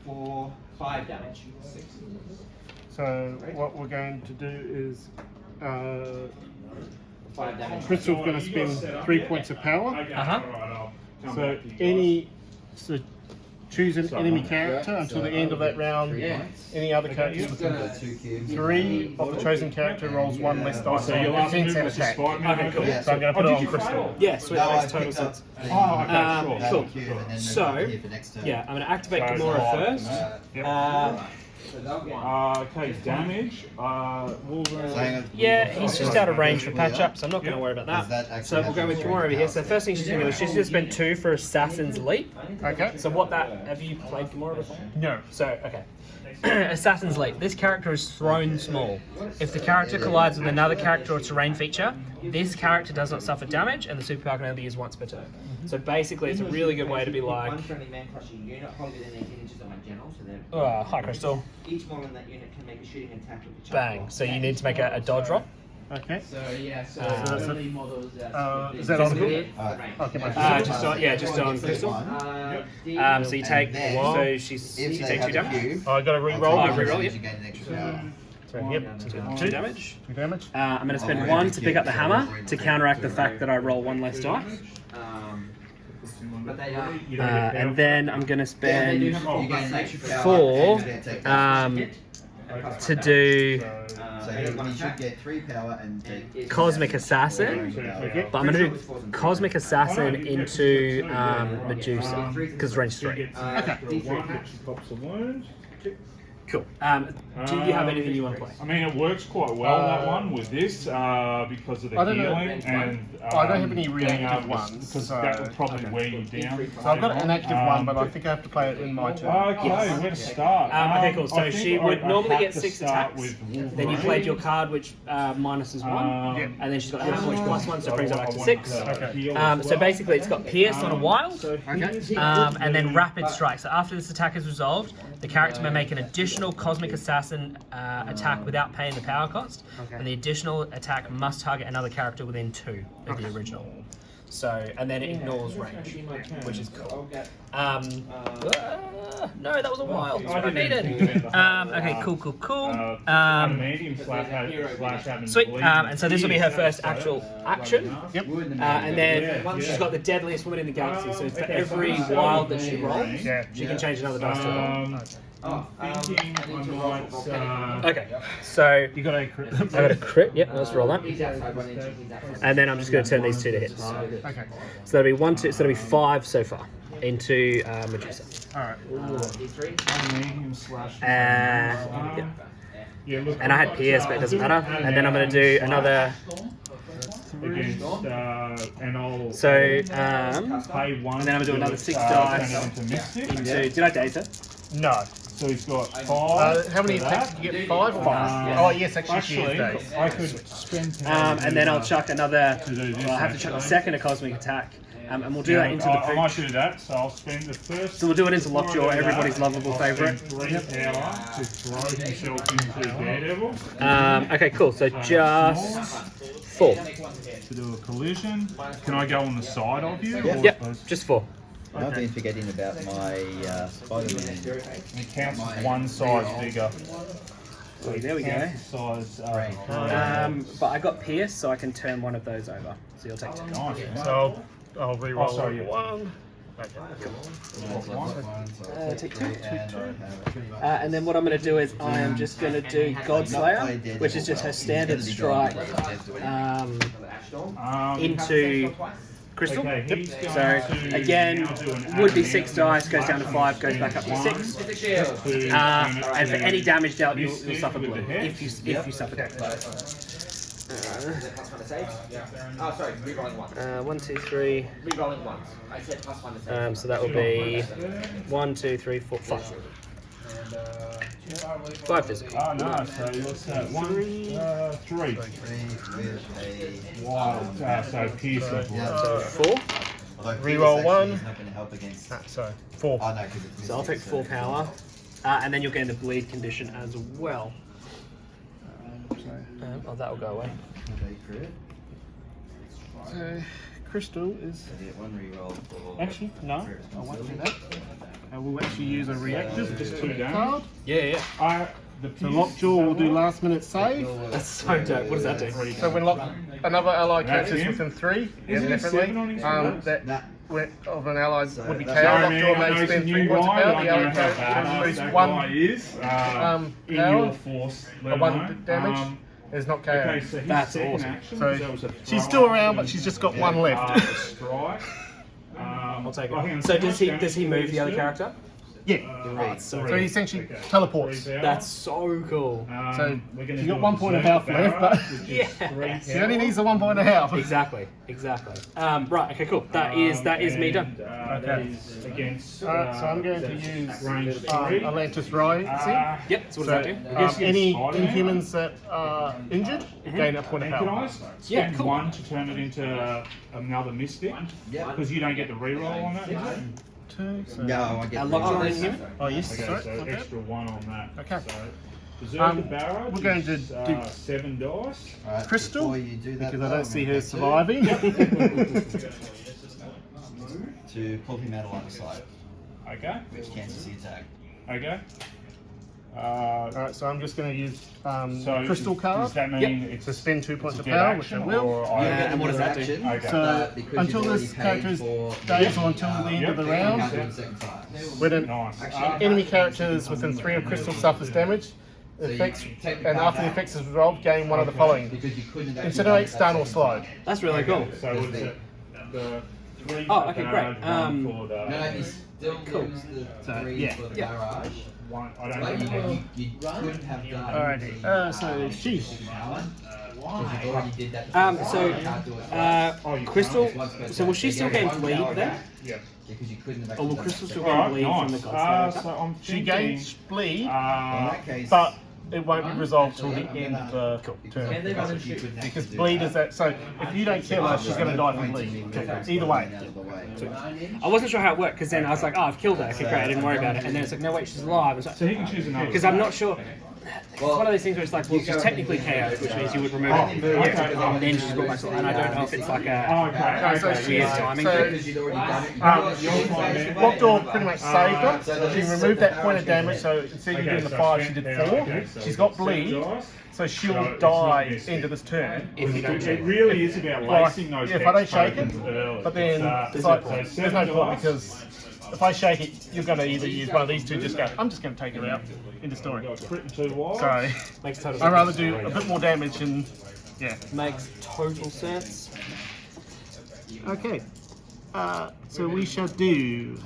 for 5 damage. so what we're going to do is 5 damage. Crystal's going to spend 3 points of power. Okay, Uh-huh. alright, I'll come So back to you guys. choose an enemy character until the end of that round. Any other characters within 3 of the chosen character rolls 1 less dice. So your last defense move and was attack. just fight me. Okay, cool. So I'm going to put it on Crystal. Yeah, sweet. That makes total sense. Oh, okay, sure. Cool. So, yeah, I'm going to activate Gamora first. Okay, damage. Wolverine. Yeah, he's just out of range for patch up, so I'm not going to worry about that. So we'll go with Gamora over here. So the first thing she's going to do is she's going to spend 2 for Assassin's Leap. Okay. So what that, have you played Gamora before? No. So, okay. Assassin's Leap. This character is thrown small. If the character collides with another character or terrain feature, this character does not suffer damage, and the superpower can only be used once per turn. So basically, it's a really good way to be like, One friendly man crush a unit, hold within 18 inches of my general, so they're... hi Crystal, Each model in that unit can make a shooting attack with a chuck bang. roll. So you need to make a dodge roll. Okay. So yeah, so that's only models that Is that on who? Range. Okay, my Just on Crystal. So you take, so she takes 2 damage. I got to re-roll. Oh, re-roll, yep. So, yep. 2 damage. 2 damage. I'm going to spend 1 to pick up the hammer to counteract the fact that I roll 1 less die. But they are... And then I'm going to spend You gain an extra power 4 and to do So you should get 3 power and take Cosmic Assassin. But I'm going to do Cosmic Assassin into Medusa because range 3. Pops a wound. Cool. Do you have anything you want to play? I mean, it works quite well, that one, with this, because of the I don't know. healing. And, I don't have any really being active able to- ones, Because so- that would probably okay. wear you down. So I've got an active one, but I think I have to play it in my turn. Okay, where to start? Okay, cool. So I think she would I normally have get to 6 start attacks. with Then you Wolverine. played your card, which minuses 1. Yep. And then she's got hammer, which +1, so it brings her back to 6. Okay. So basically, it's got Pierce on a wild, Okay. and then Rapid Strike. So after this attack is resolved, the character may make an additional Cosmic Assassin attack without paying the power cost, and the additional attack must target another character within 2 of the original. So, and then it ignores range, which is cool. No, that was a wild. That's what I needed. Okay, cool. Sweet. And so this will be her first actual action. Yep. And then she's got the deadliest woman in the galaxy. So for every wild that she rolls, Yeah. she can change another dice to a roll. Okay. Okay, so You got a crit. I got a crit. Yep, let's roll that. He's outside 1 inch, he's outside. And then I'm just going to turn these 2 to hits. So Okay. that'll be 1, 2. So that'll be 5 so far into Medusa. All right. Yeah. And I had Pierce, but it doesn't matter. And then I'm going to do another. Against, and I'll So, pay 1. and then I'm going to do another 6 turn dice it into Mystic. into. Did I daze her? No. So he's got 5. How many for attacks that. did you get? 5? Oh, yes, actually, she is Actually, days. I could spend. And then I'll chuck another. To do this, Well, I have to chuck a second cosmic attack. And we'll do that into the I might pooch. do that, so I'll spend the first. So we'll do it into Lockjaw, everybody's lovable favourite. 3 power to throw himself into Daredevil Okay, cool. So just 4. to do a collision. Can I go on the side of you? Or Yep, just 4. I've been forgetting about my Spider-Man. It counts as one size bigger. Oh, there we go. Size. But I got Pierce, so I can turn one of those over. So you'll take 2. Nice. So I'll re-roll Oh, sorry, yeah. 1. Take 2. And then what I'm going to do is I am just going to do Godslayer, which is just her standard strike into Crystal. Okay, he's going So to again, now do an would be add 6 dice, goes down to 5, goes back up to 6. And for any damage dealt, you'll suffer bleed if you suffer damage. Oh, sorry, rerolling once. 1, 2, 3. Rerolling once. I said +1 to save. So that will be 1, 2, 3, 4, 5. 5 physical. Oh no, so what's that? 1, 3. Wild. So piercing. So 4. Reroll 1. Not going to help against. So 4. Oh no, because it's So I'll take 4 power. And then you'll gain the bleed condition as well. Oh, that will go away. So Crystal is. So you get 1 reroll for. Actually, no, I won't do that. I will actually use a reactive Just 2 card. damage. Yeah. So Lockjaw will do last minute save. That's so dope. What does that do? So when another ally catches him? within 3, Isn't it 7 on his rolls? that of an ally would be KO. Sorry, Lockjaw I know may it's a spend 3 new points of guy, power. but The I ally know how can badass lose that 1 guy is. In power, your force, let or 1 alone. damage. Is not KO. Okay, so his That's second awesome. action, So that was a she's still around, but she's just got 1 left. strike. I'll take oh, hang on, it. So how much does he damage move did the other do? character? Yeah. So So he essentially teleports. that's so cool. So we're gonna you do got a 1 point of berserk health left, barrage, but which is Yeah. 3 he only power. needs a 1 point of health. Exactly. Right. Okay. Cool. That is me done. That Okay. is against. Alright, so I'm going to that's use range 3. Atlantis Rising. Yep. So what So does that do? any Spider-Man. Inhumans that are injured gain a point of And can I health. spend cool. 1 to turn it into another mystic? Yeah. Because you don't get the reroll on that, is it? 2. So No, I get. Lockjaw reroll. and Inhuman? Oh yes, Okay, sorry. so Okay. extra 1 on that. Okay. So, Berserker Barrage we're going to is, do 7 dice. Alright, Crystal, before you do that, because I though, don't see I'm her going surviving. to pull him out alongside, side, Okay. which cancels the attack. Okay. Alright, so I'm just going to use So Crystal card Does that mean it's to spend 2 it's points a of get power, which I action, will. or Yeah, and what does that do? Action, Okay. So because until you've this already character's paid for days or until the end of the Yep. you round, can't do it a second time. when an Nice. enemy characters within 3 of Crystal suffers damage, effects, and after the effects is resolved, gain one of the following: Because you couldn't have incinerate, stun, or slide. That's really cool. So it's the 3 Oh, for okay, the great. barrage, 1 for the No, you still use the 3 yeah. for the Yeah. barrage. 1. I don't Like know. you couldn't have done. Alrighty, so she. Because you already did that. So, You can't do it twice. Crystal. So will she still gain bleed then? Yeah. Because you couldn't have Or will actually Crystal done still that. gain Alright, bleed from the nice. Godslayer? So I'm She thinking, gains bleed, In that case, but it won't be resolved till the end of the turn. because you couldn't Because actually do bleed that. is that. So if you don't kill her, she's going to die from bleed. Either way. I wasn't sure how it worked because then I was like, oh, I've killed her. Okay, great. I didn't worry about it. And then it's like, no, wait, she's alive. so he can choose another. Because I'm not sure. It's one of those things where it's like, well, she's technically KO, which means you would remove her. Okay. And then she's brought back to life. And I don't know if it's like Oh, a okay. So Okay. she's- weird timing so- thing. Because you'd already done it. Lockjaw pretty much saved her. She removed that point of damage, so instead of doing the 5, she did 4. She's got bleed, so she'll die end of this turn. If you don't It really is about lacing those if I don't shake tokens it, early. but then it's like, there's no point because if I shake it, you're going to either use one of these two, just go, I'm just going to take her out. End of story. Crit and 2 wild. So makes total I'd rather sense. do a bit more damage and yeah. Makes total sense. Okay. So we shall do.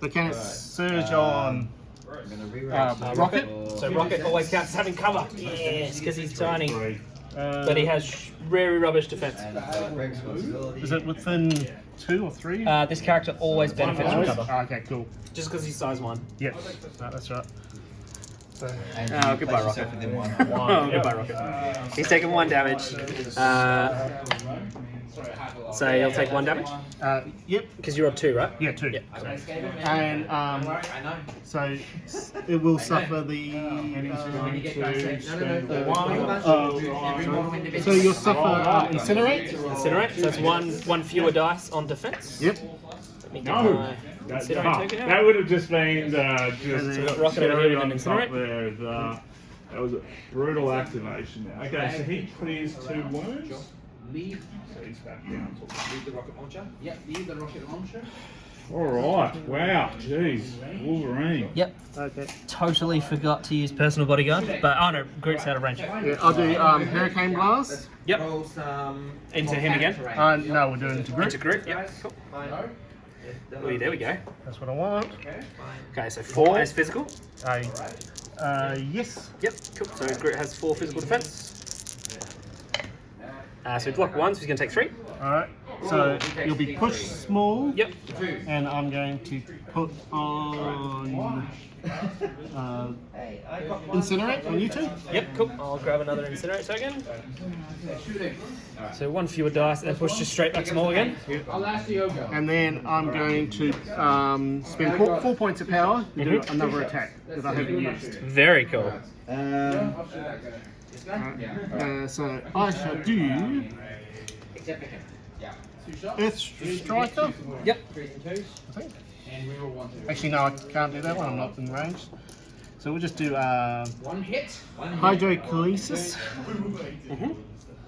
But can it surge on I'm gonna rewrite Rocket? So Rocket always counts as having cover. Yes, because he's tiny. 3. But he has very rubbish defense. and Greg's responsibility. Is it within 2 or 3? This character always benefits from cover. Okay, cool. Just because he's size 1. Yep, that's right. And Oh, you goodbye, place yourself Rocket. within one. Oh, goodbye, Rocket. He's taken 1 damage. So you'll take 1 damage? Yep. Because you're on 2, right? Yeah, 2. Yep. And so it will suffer the. So you'll suffer incinerate. Incinerate. So that's one fewer dice on defense. Yep. Let me get No. my incinerate token out. That would have just been just rocket over here cherry and on then top incinerate. there. That was a brutal activation there. Okay, so he clears 2 wounds. Leave, So he's back down. leave the rocket launcher. Yep, leave the rocket launcher. Alright, wow, jeez. Wolverine. Yep. Okay. Totally forgot to use personal bodyguard, but oh no, Groot's out of range. Yeah, I'll do Hurricane Blast. Yep. Roll some. Into him again. No, we're doing it to Into Groot. Groot. Yep. Cool. Ooh, there we go. That's what I want. Okay, so 4 is physical. Yes. Yep. Cool. So Groot has 4 physical defense. So we block 1, so he's going to take 3. Alright. So you'll be pushed small. Yep. And I'm going to put on Incinerate on you 2. Yep. Cool. I'll grab another incinerate token. So 1 fewer dice, and push just straight back small again. I'll ask the yoga. And then I'm going to spend 4 points of power to do another attack that I haven't used. Very cool. So I shall do Except for him. Yeah. 2 shots. Earth Striker. Yep. 3s and 2s. I think. And we roll 1, 2. Actually, no, I can't do that one. I'm not in range. So we'll just do 1 hit. Hydrokinesis.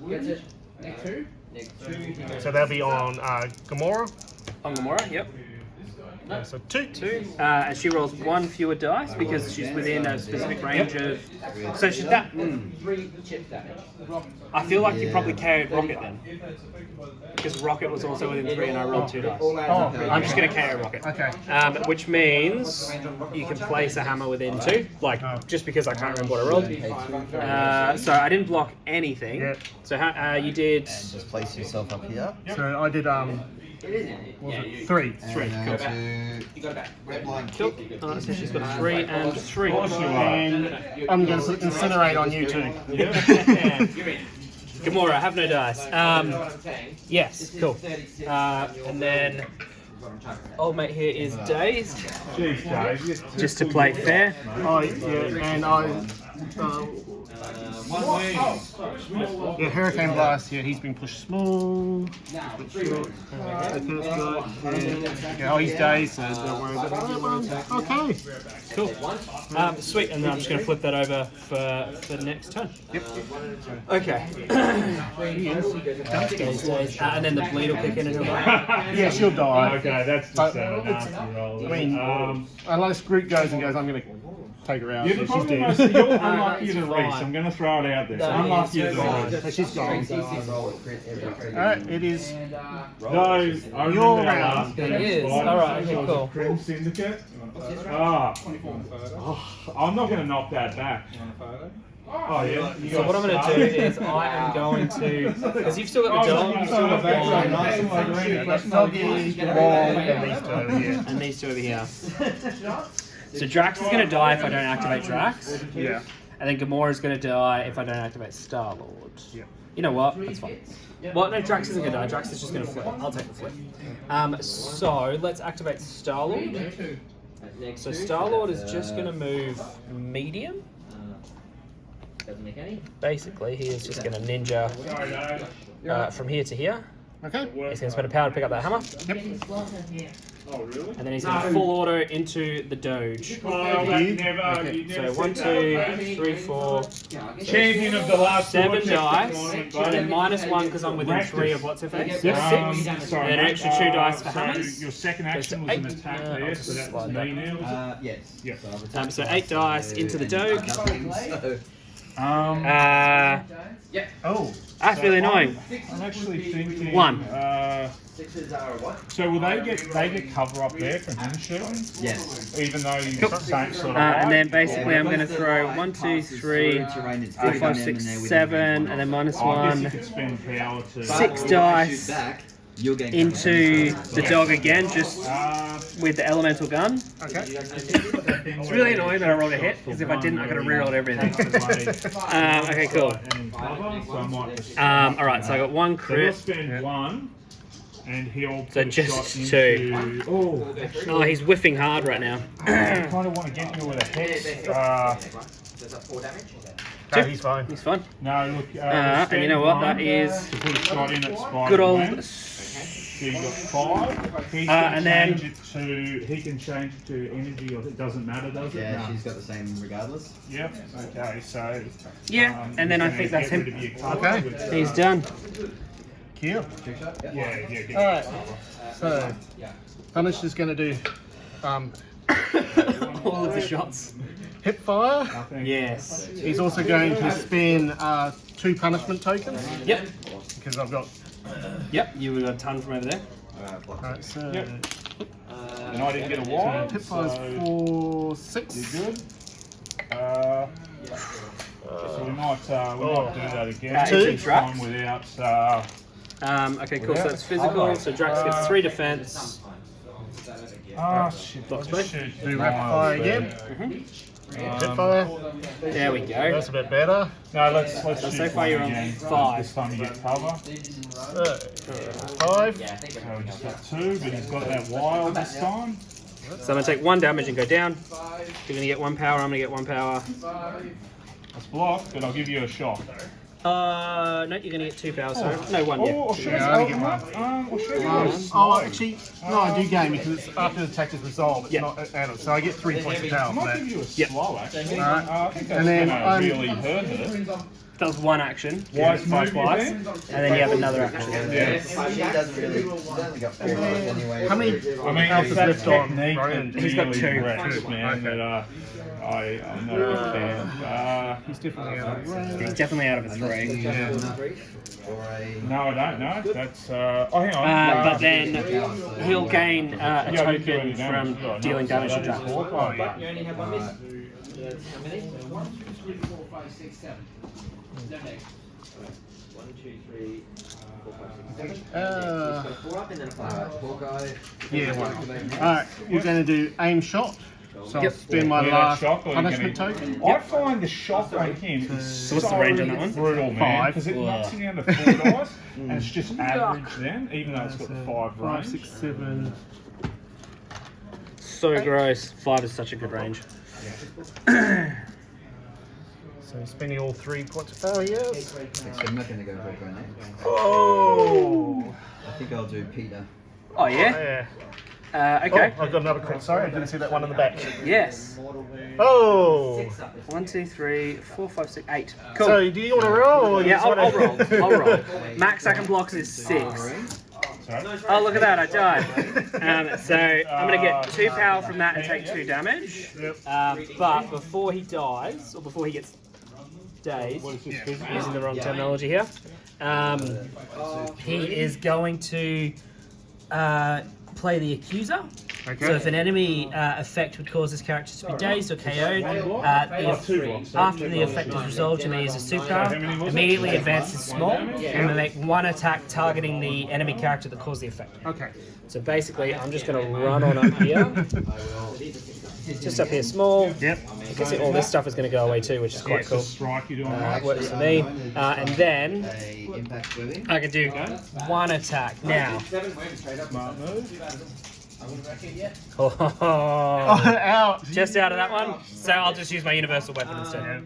Gets it. Next 2. So that'll be on Gamora. On Gamora, yep. So 2. 2. And she rolls 1 fewer dice because she's within a specific range of. So should that. 3 chip damage. I feel like you probably carried Rocket then. Because Rocket was also within 3 and I rolled 2 dice. I'm just going to KO Rocket. Okay. Which means you can place a hammer within 2. Like, just because I can't remember what I rolled. So I didn't block anything. Yep. So how, you did. And just place yourself up here. So I did what was it? 3. And You got it back. red line Cool. kick. So she's got a 3 and 3. And I'm going to incinerate on you 2. You're in. Gamora, have no dice. You know what I'm saying? Yes, cool. And then old mate here is dazed, Jeez, Dave. just to play fair. Hurricane Blast here. He's been pushed small. He's dazed, so don't worry about that one. Okay. Cool. Sweet, and then I'm just going to flip that over for next turn. Yep. Okay. And then the bleed will kick in and he'll die. Yeah, she'll die. Okay, that's just a nasty roll. I mean, unless Groot goes and goes, I'm going to take her out. You're So she's probably dead. you're unlucky as a race. I'm going to throw it out there. So unlucky as a race. So she's gone. Roll a crit every crit. Alright, it is. No, I remember Your that round. last game. It is. Spider, Alright, which okay, was cool. a Crim Syndicate. I'm not going to knock that back. Oh yeah. You So what I'm going to do is I am going to, because you've still got the dog, you've still got Wong, Doggy, Wong, and these 2 over here. and these 2 over here. So Drax is going to die if I don't activate Drax. Yeah. And then Gamora is going to die if I don't activate Star-Lord. Yeah. You know what? That's fine. Well, no, Drax isn't going to die. Drax is just going to flip. I'll take the flip. So let's activate Star-Lord. So Star-Lord is just going to move medium. Doesn't make any. Basically, he is just going to ninja from here to here. Okay. He's going to spend a power to pick up that hammer. Oh really? And then he's going to full auto into the Doge. Oh, You? never. You So never 1, said 2, 3, 4, champion of the last 7 dice, and then -1 because I'm within 3 of what's her face. 6. Sorry, And an extra 2 dice for so hammers. your second action was an attack I'll there, just so that slide was that. me now. Yes. Yeah. So I've attacked So 8 dice into the Doge. So, Oh. That's really annoying. I'm actually thinking. 1. 6s are what? So will they get cover up there from him shooting? yes. Even though you Cool. same sort of. And then height? basically I'm going to throw 1, 2, 3, 4, 5, 6, 7, and then I guess you -1. could spend power to. 6 dice. You'll get into the dog again, just with the elemental gun. Okay. It's really annoying that I rolled a hit, because if I didn't, I could have rerolled everything. Okay, cool. Alright, so I got one He'll crit. spend one, and he'll So put a just shot two. into... Oh, Oh, he's whiffing hard right now. I kind of want to get you with a hex. Does that 4 damage? No, he's fine. He's fine. No, look. And you know what? That is to put a shot in at Spider-Man. good old. So you got 5. He's And then he can change it to energy, or it doesn't matter, does it? Yeah, No. she's got the same regardless. Yep. Okay. So. Yeah, and then I think that's him. Okay. He's done. Cute. Yeah. Get Alright. So, Punisher's going to do All of the shots. hip fire. Nothing. Yes. He's also going to spend 2 punishment tokens Yep. because I've got. Yep. You got a ton from over there. Right, so Yep. And I didn't get a wild. hip fire's So 4, 6. you're good. So we might do that again. Two. This time without. Okay, cool. So that's physical. So Drax gets 3 defense. Shit. Blocks Just both. shoot Do the rapid miles fire there. again. Hip fire. There we go. That's a bit better. No, let's So shoot so far one you're on again. 5. This time you get cover. 5. So we just got 2, but he's got that wild this time. So I'm gonna take 1 damage and go down. You're gonna get 1 power. I'm gonna get 1 power. That's blocked, but I'll give you a shot. No, you're gonna get 2 power. So no 1 yet. Oh, sure. Yeah, I only get one. Oh, Actually, no, I do game because it's after the attack is resolved. It's Yeah. not added, so I get 3 points of power I for might that. give you a Yep. slow, actually. Alright. I think that's And then gonna really hurt her. That was 1 action. Wise move, you twice. think? And then you have another action. Yeah. She doesn't really. She's only got 4 lives anyway. How many? I mean, Health it's is that left on, technique right? that He's got really 2. wrecks, man, that I'm not a big fan. He's definitely out of range. He's definitely out of his range. Or a. No, I don't know. That's, oh, hang on. But then he'll gain a Yeah, you can do token any damage. from dealing damage to Drax. Oh, yeah. You only have 1 miss? How many? 1, 2, 3, 4, 5, 6, 7. No, no. 1, 2, 3, 4, 5, 6, 7. He's got 4 up and then 5. Poor guy. Yeah, 1. Alright, we're going to do aim shot. So I'll spend my Yeah, that last shock, or you're punishment gonna- token. I find the shock on him is so what's the range on that one? brutal, man. 5. Because it knocks you down to 4 dice, and it's just average then, even though it's got the 5 5, range. 6, 7. So gross. 5 is such a good range. So spending all 3 points of power, yes. Actually, I'm not going to go for a grenade. Oh! I think I'll do Peter. Oh yeah. Yeah. Okay. Oh, I've got another crit. Sorry, I didn't see that one in the back. Yes. Oh! 1, 2, 3, 4, 5, 6, 8. Cool. So, do you want to roll? Or you Yeah, just I'll wanna- roll. I'll roll. Max I can block is 6. Oh, look at that, I died. So I'm going to get 2 power from that and take 2 damage. But before he dies, or before he gets dazed, using the wrong terminology here, he is going to play the accuser. Okay. So if an enemy effect would cause this character to be dazed or KO'd, after the effect is resolved, you may use a super, immediately advances small, and then make 1 attack targeting the enemy character that caused the effect. Okay. So basically, I'm just going to run on up here. Just up here small. Yep. I guess all this stuff is going to go away too, which is quite cool. Strike you're doing right. Works for me. And then A impact swimming. I can do 1 attack. Now. Smart move. Oh, ouch. Just out of that one. So I'll just use my universal weapon instead.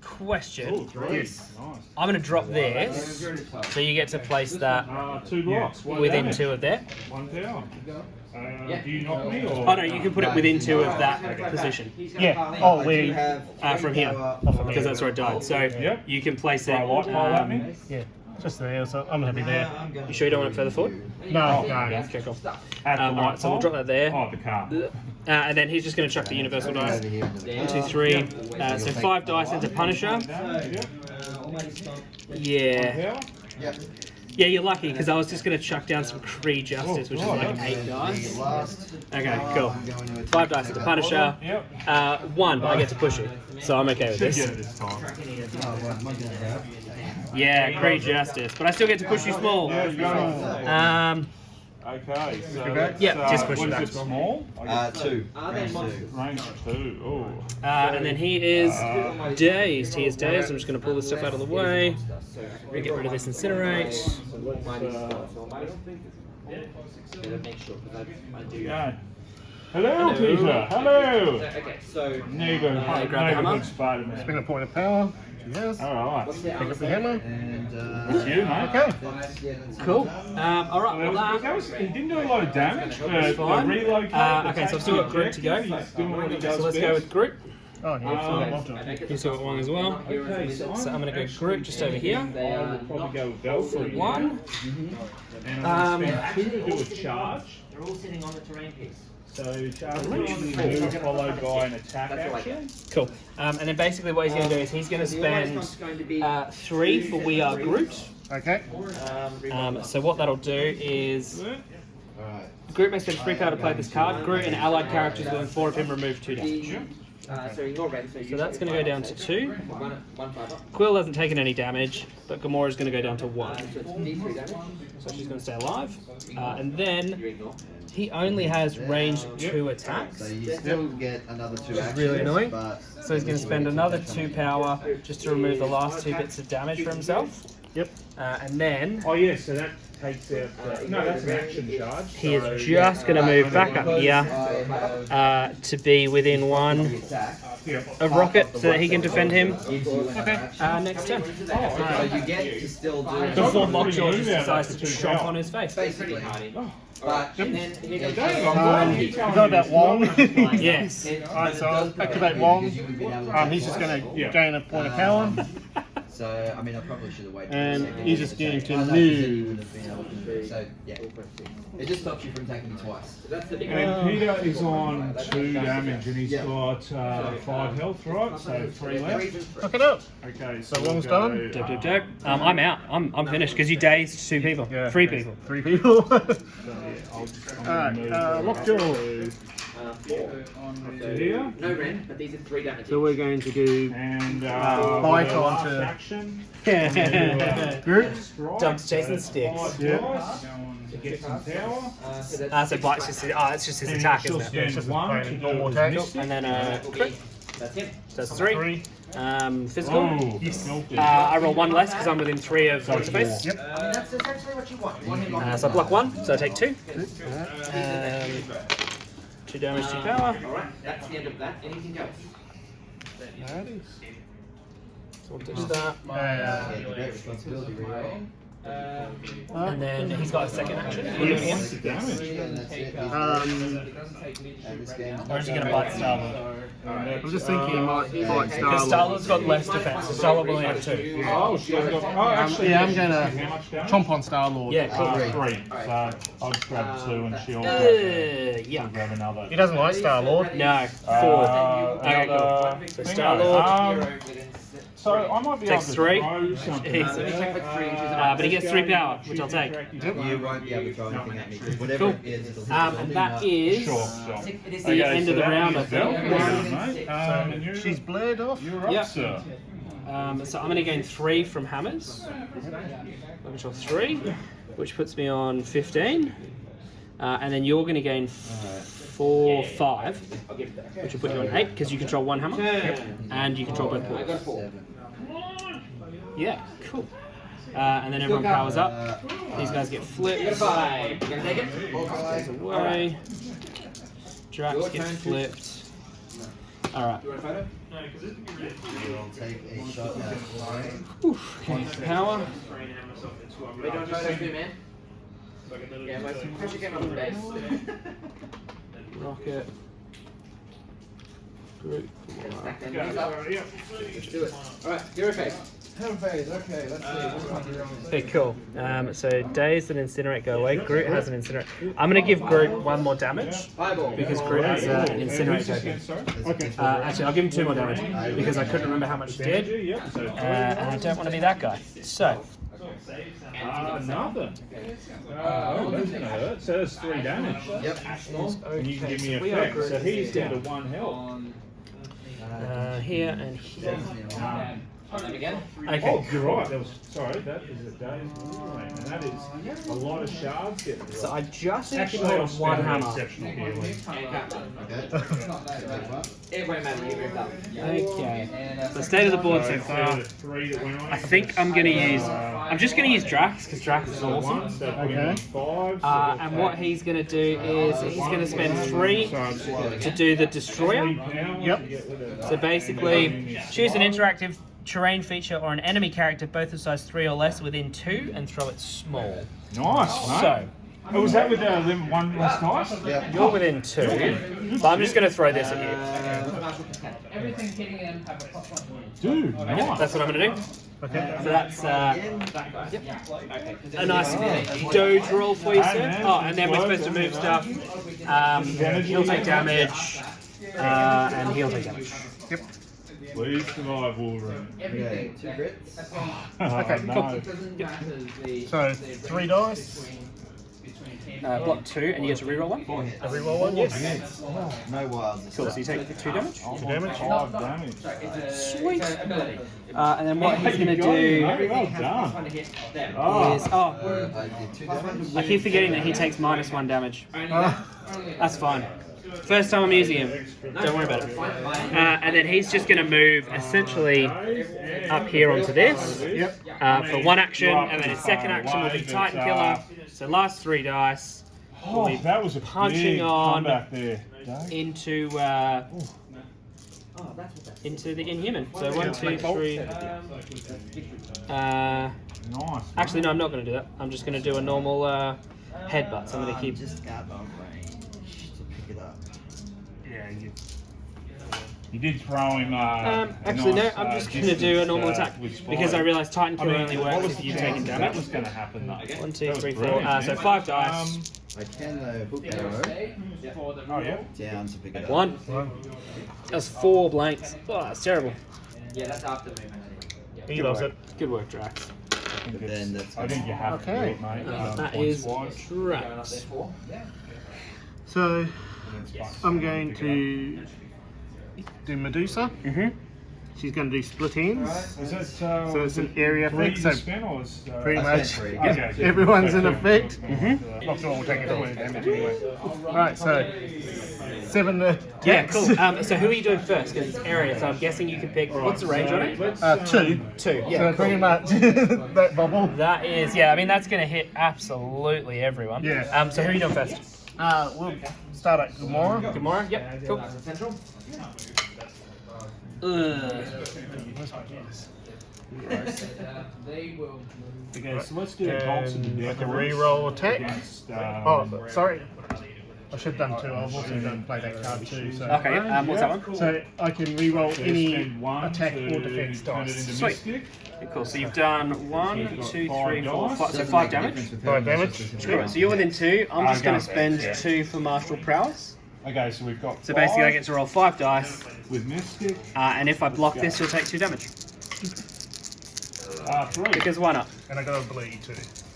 Question. Yes. Nice. I'm going to drop this, so you get to place that 2 blocks. within 2 of there. 1 power. Do you knock me or? Oh no, you can put it within 2 of that position. Yeah. Oh, we. From here, because that's where it died. So Yep. you can place it. Throw a light pole at me. Yeah. Just there, so I'm happy there. You sure you don't want it further forward? No, no. Okay, cool. At the light Alright, so we'll pole? drop that there. Oh, the car. And then he's just going to chuck the universal dice. 1, 2, 3. So 5 dice into Punisher. Yep. Yeah. Power. Yeah, you're lucky because I was just going to chuck down some Kree Justice, which is like 8 dice. Okay, cool. 5 dice at the Punisher. Yep. 1, but I get to push you, so I'm okay with Should this. get it this time. Yeah, Kree Justice, but I still get to push you small. Yeah, you go. Okay, so Yeah, just push what it is back it, small? 2. Range 2. Oh. And then he is dazed. He is dazed. I'm just going to pull this stuff out of the way. We get rid of this incinerate. Yeah. Hello, Peter. Hello. Okay, so Neighborhood Spider-Man. Spin a point of power. Yes. All right. Pick up the hammer. And It's you, mate. Okay. Cool. All right. Well, Well, that was, he didn't do a lot of damage. That's fine. Relocate. Okay, so I've still got Groot to go. He's doing what he does So let's best. go with Groot. Oh, yeah. He's got 1 as well. Okay, so So I'm going to go Groot just over here. I will probably go with Belfry. 1. And I'm going to spend 2 to do a charge. They're all sitting on the terrain piece. So charge move followed by an attack action. Cool. And then basically what he's going to do is he's going to spend 3 for We Are Groot. Okay. So what that'll do is Alright. Groot may spend 3 power to play this card. Groot and allied characters within 4 of him remove 2 damage. So ignore red. So that's going to go down to 2. 1 5 up. Quill hasn't taken any damage, but Gamora's going to go down to 1. So it's D3 damage. So she's going to stay alive. And You then ignore. he only has range 2 attacks. So you still get another 2 actions. really annoying. But So he's going to spend another 2 power just to remove the last 2 bits of damage for himself. Yep. And then Oh yeah, so that takes out. No, that's an action charge. he is just going to move back up here to be within 1 of Rocket so that he can defend him. Okay. Next turn. so you get to still do Before Mockjaw just decides to chomp on his face. basically. But and then You got about Wong. Yes. Alright, so I'll activate Wong. He's just going to gain a point of power. So I mean, I probably should have waited. And for a second. he's just going to I know, 'cause then you move. wouldn't have been able to do it. So yeah, it just stops you from taking it twice. And Peter is on 2 damage and he's got 5 health, right? So 3 left. Fuck it up. Okay, So so Wong's we'll done? go- Dope, dope, dope. I'm out. I'm finished because you dazed 2 people. Yeah. 3 people. 3 people. So, yeah, I'm Alright, gonna move Lockjaw. to here. No red, but these are 3 damage. So we're going to do And Bite last onto- action. Groot. Strike. Dogs chasing sticks. 5 Yeah. dice to get some power. So Bite's just it's just his attack, isn't it? Yeah, It's just a one plain to normal do attack. Mystic. And then crit. That's him. So that's 3. 3. Physical. Oh, Yes. filthy. I roll 1 less because I'm within 3 of what's the face. Yep. That's essentially what you want. You want him So I block 1, so I take 2. 2 damage to power. Alright, that's the end of that. Anything else? So we'll ditch that. Yeah, great responsibility, reroll. And then he's got a second action. Yes. Damage. And that's it. And this game. Or is he going to bite Star-Lord? I'm just thinking he might fight Because Star-Lord. Star-Lord's got less defense, so Star-Lord will only have 2. Oh, she's got. Oh, actually, Yeah, I'm how gonna much damage? chomp on Star-Lord. Yeah, cool. 3. So I'll just grab 2 and she'll Yeah. grab another. He doesn't like Star-Lord. No, 4. Okay, cool. Another So thing. Star-Lord So I might be able takes to 3. throw something. He's- but he gets 3 power, which I'll take. You won't be able to throw anything at me. 'Cause whatever Cool. it is, it'll hit And that is Sure. It is the end of the round, I think. And you, She's blared off. you're up, Yep. sir. So I'm going to gain 3 from hammers. I'm sure 3, which puts me on 15. And then you're going to gain 4, 5, which will put you on 8 because you control 1 hammer. And you control both balls. 7. Yeah, cool. And then everyone powers up. These guys get flipped. You gonna take it? Goes away. Drax gets flipped. Alright. You want a photo? We'll take a shot at Okay, power. We're doing photos too, man. Yeah, my pressure came up the base. Rocket. Groot. Stack them knees up. Let's do it. Alright, hero face. Okay, cool. So Dazed and Incinerate go away. Groot has an Incinerate. I'm going to give Groot 1 more damage Fireball. because Groot has an Incinerate token. Okay. Actually, I'll give him 2 more damage because I couldn't remember how much he did. Yep. So And I don't want to be that guy. So, Nothing. Oh, that's gonna hurt. So that's 3 damage. Yep. And you can give me we are effect. So good. he's down to 1 health. Here and here. Again? Okay. Oh, you're right. That was sorry. That is a day's warning, and that is a lot of shards getting dropped. So I just Actually, got I'll one spend hammer. exceptional healing. It won't matter, you ripped up. Okay. The state of the board so far. I think I'm gonna use. I'm just gonna use Drax because Drax is awesome. Okay. And what he's gonna do is he's gonna spend 3 to do the destroyer. Yep. So basically, choose an interactive terrain feature or an enemy character both of size 3 or less within 2 and throw it small. Nice. So. Oh, was that with 1 less dice? Yeah. You're within 2, but I'm just going to throw this at you. Everything hitting him have a +1. Dude, nice. That's what I'm going to do. Okay. So that's a nice doge roll for you, sir. Oh, and then we're supposed to move stuff. He'll take damage, and he'll take damage. Yep. Please survive, Wolverine. Okay, 2 crits. Okay, no. So 3 dice. Block 2, and you get to reroll 1. A reroll 1. Yes. No wilds. Cool, so you take 2 damage. 2 damage. 5 damage. Sweet. And then what he's going to do Well done. is... I did 2 damage. I keep forgetting that he takes -1 damage. That's fine. First time I'm using him. Don't worry about it. And then he's just going to move essentially up here onto this for 1 action, and then his second action will be Titan Killer. So last 3 dice. Oh, that was a Punching big on comeback there. into the Inhuman. So 1, 2, 3. Nice. Actually, no, I'm not going to do that. I'm just going to do a normal headbutt. So I'm going to keep. Just out of range to pick it up. Yeah, you did throw him. Actually, no. I'm just going to do a normal attack because I realised Titan Killer only works if you've taken That damage. was going to happen though. 1, 2, 3, 4. brilliant, So man. 5 dice. I can hook arrow Oh yeah. down to pick it up. 1. That was 4 blanks. Oh, that's terrible. Yeah, that's after movement. He loves it. Good work, Drax. But then that's I think you have to do Okay. it, mate. That Point is squad. Drax. So I'm going to do Medusa. She's going to do split ends. Is that, So it's an area three effect. So spin or is, pretty I much spent 3. Okay, so everyone's in so effect. Not Not sure we'll take it all damage anyway. Alright, so 7 Yeah, attacks. cool. So who are you doing first? Because it's area, so I'm guessing you can pick. What's the range on it? 2. 2. Yeah, So pretty much that bubble. That is, yeah, I mean, that's going to hit absolutely everyone. Yeah. So who are you doing first? We'll start at Gamora. Gamora? Yep, cool. Central? They will. Okay, so let's do And bolts and the like a reroll attack. against, Oh, sorry. I should have done 2. I've also done play that card too. So. Okay, what's that one? So I can reroll So any spend 1 attack to or defense turn it dice. into Sweet. Mystic. Cool, so you've done 1, 2, 3, 4, 5. So Doesn't 5 make a damage? difference with 5 damage. how Cool, so you're within 2. I'm just going to spend yeah. 2 for martial prowess. Okay, so we've got So basically, I 5 get to roll 5 dice, with Mystic. and if I block this, you'll take 2 damage. 3. Because why not? And I got a bleed too.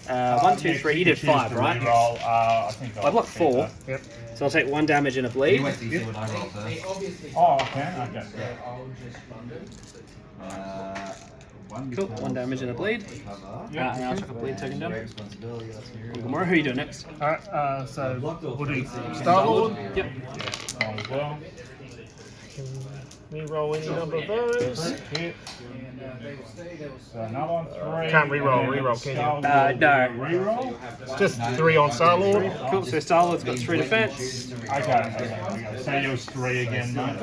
1, 2, 3. You did 5, right? Roll, I think I blocked 4, Yep. so I'll take 1 damage and a You bleed. wait till you see what I roll first. Obviously. Oh, okay, okay. I'll just run them. 1 Cool, 1 damage and a bleed. cover. And I'll chuck a bleed token down. Great responsibility. That's me. Gamora, who are you doing next? Alright, so we'll do Star-Lord. Yep. Might as well. Reroll any number of those. Hit. So another 3. Can't reroll, can you? No. Reroll? Just 3 on Star-Lord. Cool, so Star-Lord's got 3 defense. Okay. So it was 3 again, mate.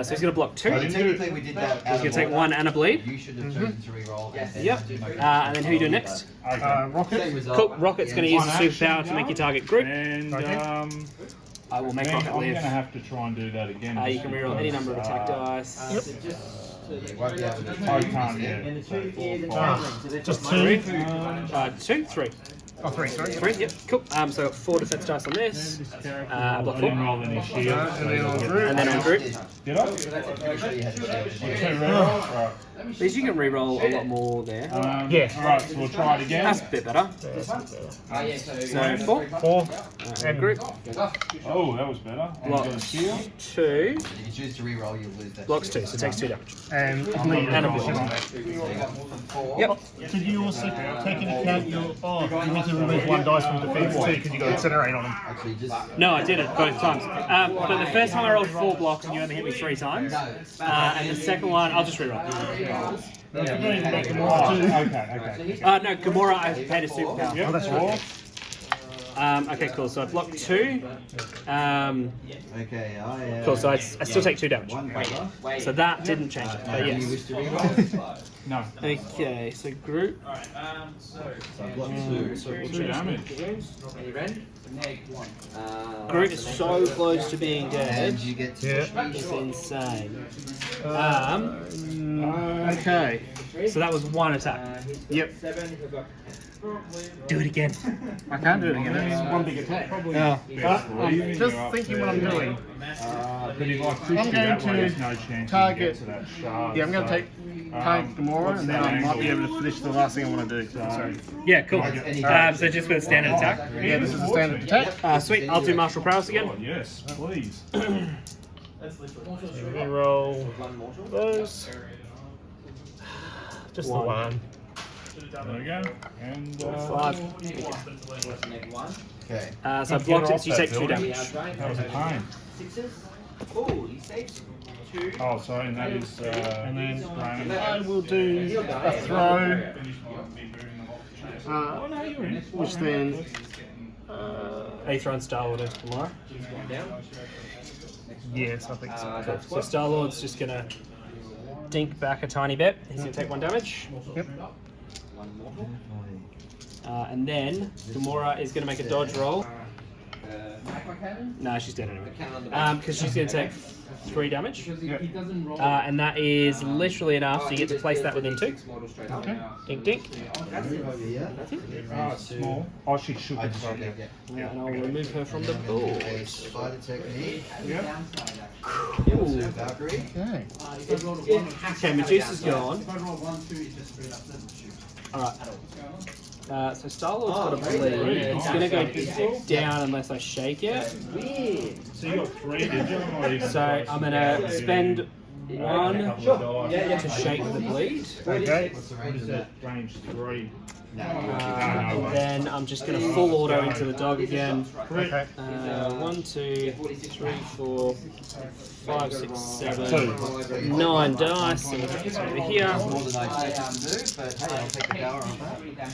So he's going to block 2. So He's technically we did that. going to take 1 and a bleed. You should have chosen to reroll. And then Yep. do no And then who are you doing next? Okay. Rocket. Same result. Cool, Rocket's going to use One his action superpower to make done. your target group. And Okay. I will make then Rocket I'm going to live. have to try and do that again. You can reroll any number of attack dice. You won't be able to do Oh, you it. can't, yeah. Just 2. 2, 3. Oh, 3, sorry. 3, yep, cool. So 4 defense dice on this. Block I 4. didn't roll any shield. And then on group. And then on group. Did I? Pretty sure you had to shield. 2 rerolls? Right. At least you can re-roll a lot more there. Yeah. Alright, so we'll try it again. That's a bit better. So 4. 4. And group. Oh, that was better. And Block got a shield. 2. If you choose to re-roll, you'll lose that. Blocks 2, so it takes 2 damage. And And a block. So you got 4. Yep. Did you also take into account your... Oh, you need to remove 1 dice from defense too because you got Incinerate on them. Actually, just No, I did it both times. But the first time I rolled 4 blocks and you only hit me 3 times. And the second one, I'll just reroll. Okay. No, Gamora, I paid a superpower. Yep, that's right. Okay, cool. So I blocked 2. okay. I Cool. So I still take 2 damage. one cover. So that didn't change it. But Do you yes. wish to re-roll? No. Okay. So group. So block 2. 2 damage. Group is so close to being dead. And you get to It's insane. Okay. So that was 1 attack. Yep. Do it again. I can't do it again. It's 1 big attack. Oh. But I'm just thinking what I'm doing. But if I push I'm you that going way, to there's no chance target- you get to that shard. Yeah, I'm going to take Gamora and then I might be able to finish the last thing I want to do. So, Yeah, cool. So just with a standard attack. yeah, this is a standard attack. Sweet. I'll do martial prowess again. Oh, yes, please. Reroll those. Just the 1. There we go. And 5. Okay. So I blocked it, so you take 2 damage. that was a pain. Oh, sorry, and that is. And then random. I will do a throw, which then Aether and Star-Lord into Gamora. yes, I think so. So Star-Lord's just gonna dink back a tiny bit. He's gonna take 1 damage. Yep. And then Gamora is gonna make a dodge roll. No, she's dead anyway. Because she's gonna take 3 damage. And that is literally enough, so you get to place that within 2. Okay. Dink dink. Over here. Small. Oh, she should I be just broken. yeah. And I'll remove her from the board. A spider technique. Yep. Cool. Valkyrie. Okay. Okay, Medusa's gone. Alright. So Star-Lord's got a bleed. It's gonna go down unless I shake it. So you got 3, did you? Or you So I'm gonna spend 1 to shake the bleed. Okay. What's the What range is of that? that? Range 3. And then I'm just gonna full auto into the dog again. Okay. 1, 2, 3, 4, 5, 6, 7, 9 dice. So we'll put this over here. More than I expected to do, but hey, I'll take the power off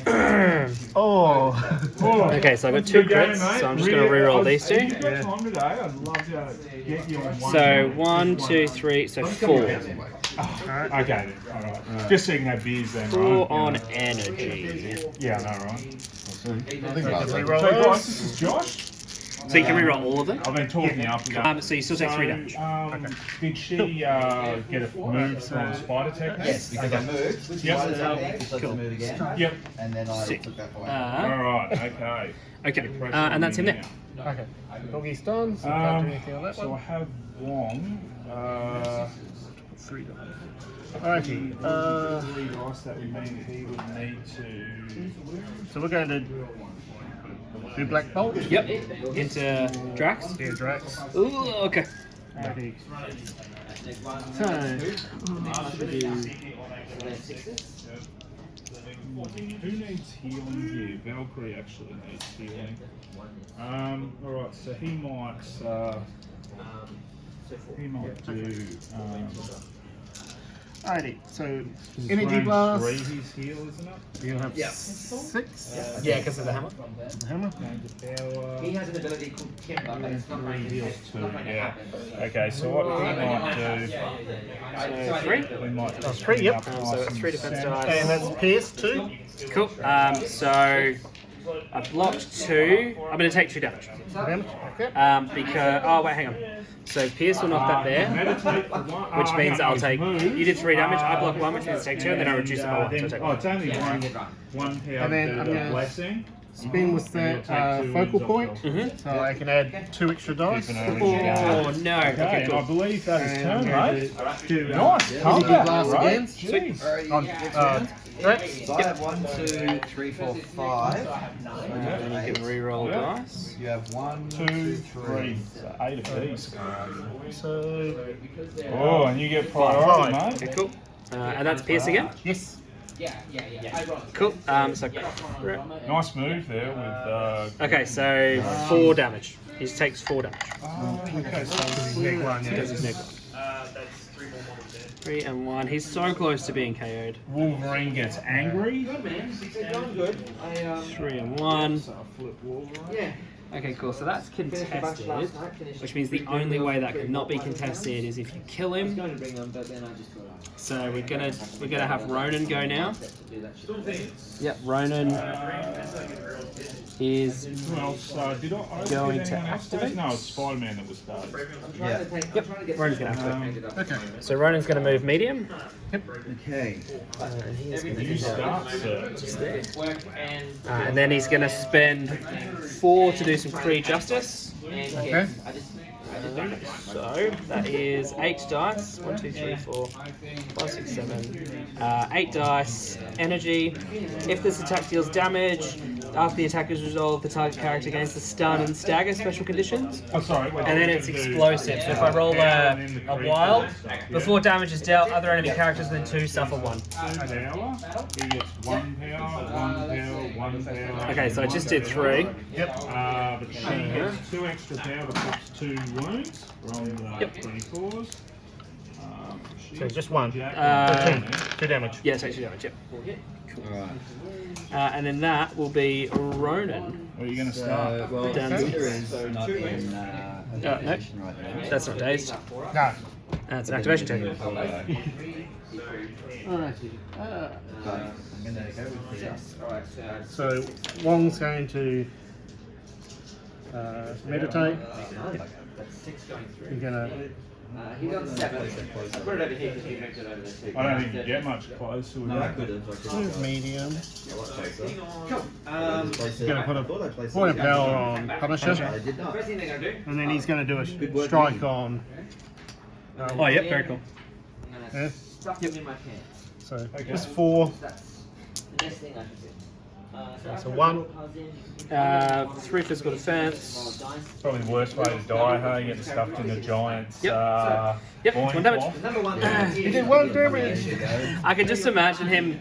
that. Oh. Okay, so I've got 2 crits, so I'm just gonna re-roll these 2. If you've got time today, I'd love to get you on one. So 1, 2, 3, so 4. Okay, then. Alright. Just so you can have beers then, 4 right? on energy. Yeah, I know, right? I think I can reroll So, guys, those. this is Josh. So you can re-roll all of them. I've been talking you up again. So you still take 3 damage. Did she get a move from Spider Technique? Yes, because I moved. Yep. Spider technique, just lets Cool. it move again. Yep. And then I Sick. took that point. Alright, okay. Okay, and that's him there. Okay. Doggy's done, so I can't do anything on that So I one. have Wong. 3 dice. Alrighty. 3 dice, that would mean he would need to. So we're going to do Black Bolt. Yep. Into Drax. Yeah, Drax. Ooh, okay. Okay. So, Who needs healing here? Valkyrie actually needs healing. Alright, so he might do Alrighty. So it's energy range blast. 3 his heal, isn't it? You have 6. yeah, because of the hammer. The hammer. Range of power. He has an ability called Kimber, but it's not going to Heals it's 2, not going to yeah. happen. Okay, so what we might do, So 3. we might Oh, just 3, bring yep. up So nice it's 3 defense and dice. And that's Pierce 2. Cool. So I blocked 2. I'm going to take 2 damage. Damage. Okay. Because oh wait, hang on. So Pierce will knock that there, meditate for one. which means I'll take. Move. You did 3 damage. I block 1, which means I take 2, and then I reduce it by 1. So I take 1. It's only one power And then I'm to gonna- blessing. spin with that focal point, so I can add 2 extra dice. Oh no! Okay, Okay, and I cool. believe that is turn, right? Do Nice. Energy blast Right? again. Jeez. On Rex. So I have 1, 2, 3, 4, 5. And you can re-roll dice. You have 1, 2, 3. So 8 of these. So Oh, and you get priority, mate. Okay, cool. And that's Pierce again. yes. Cool. So Nice move there with. okay, so 4 damage. He takes 4 damage. Okay, so Neg one, yeah. Because he's neg 1. 3 and 1. He's so close to being KO'd. Wolverine gets angry. 3 and 1. Yeah. Okay, cool. So that's contested, which means the only way that could not be contested is if you kill him. Going to bring them, but then I just thought So we're gonna have Ronan go now. do that shit. Yep, Ronan is Who else? Did I Going get to anyone else activate? today? No, it's Spider-Man that was started. Yeah. Yep, Ronan's gonna activate. Okay. So Ronan's gonna move medium. Okay. And he's gonna You do that start, sir. just there. And then he's gonna spend 4 to do some Kree justice. Okay. So that is 8 dice. 1, 2, 3, 4, 5, 6, 7. 8 dice. Energy. If this attack deals damage, after the attack is resolved, the target character gains the stun and stagger special conditions. Oh, sorry. wait, And then it's explosive. So if I roll a wild, before damage is dealt, other enemy characters within 2 suffer 1. Power. He gets 1 power, 1 power. Okay, so I just did 3. But she gets 2 extra power to put 2 wounds from the Yep. 24s. So just 1. 2 damage. Yeah, it takes 2 damage. Yep. Alright. And then that will be Ronan. Where are you going to start? Well, Down Peter to- is not in no. position right now. That's not dazed. No. That's an activation check. Alright. But I'm going to go with Peter. So Wong's going to meditate. You're gonna. He's on 7. I put it over here because he moved it over there too. I don't think you get much closer with No, I that. could have. Move medium. Cool. He's gonna put a point of power on Punisher, I did not. First thing they're going to do, and then he's gonna do a work, strike Ian. on. Oh, yep, very cool. I'm going to Yeah. stuff him in my pants. So just 4. That's the best thing I can do. So 1. 3 physical defense. Probably the worst way to die, hey? Getting stuffed in the giant's. Yep, loin 1 damage. cloth. Number 1 He did 1 damage. I can just imagine him,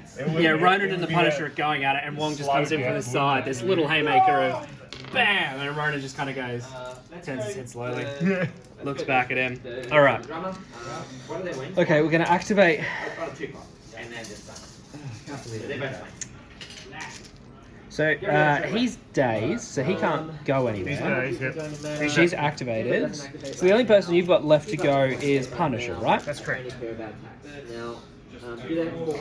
Ronan and the Punisher going at it, and Wong just comes in from the side. This little haymaker of bam, and Ronan just kind of goes, turns his head slowly, Yeah. looks back at him. All right. drummer. What do they win? Okay, we're gonna activate. I've got a 2 pot. And then just done. So they're both fine. So he's dazed, so he can't go anywhere. She's activated. So the only person you've got left to go is Punisher, right? That's correct. Now, do they have 4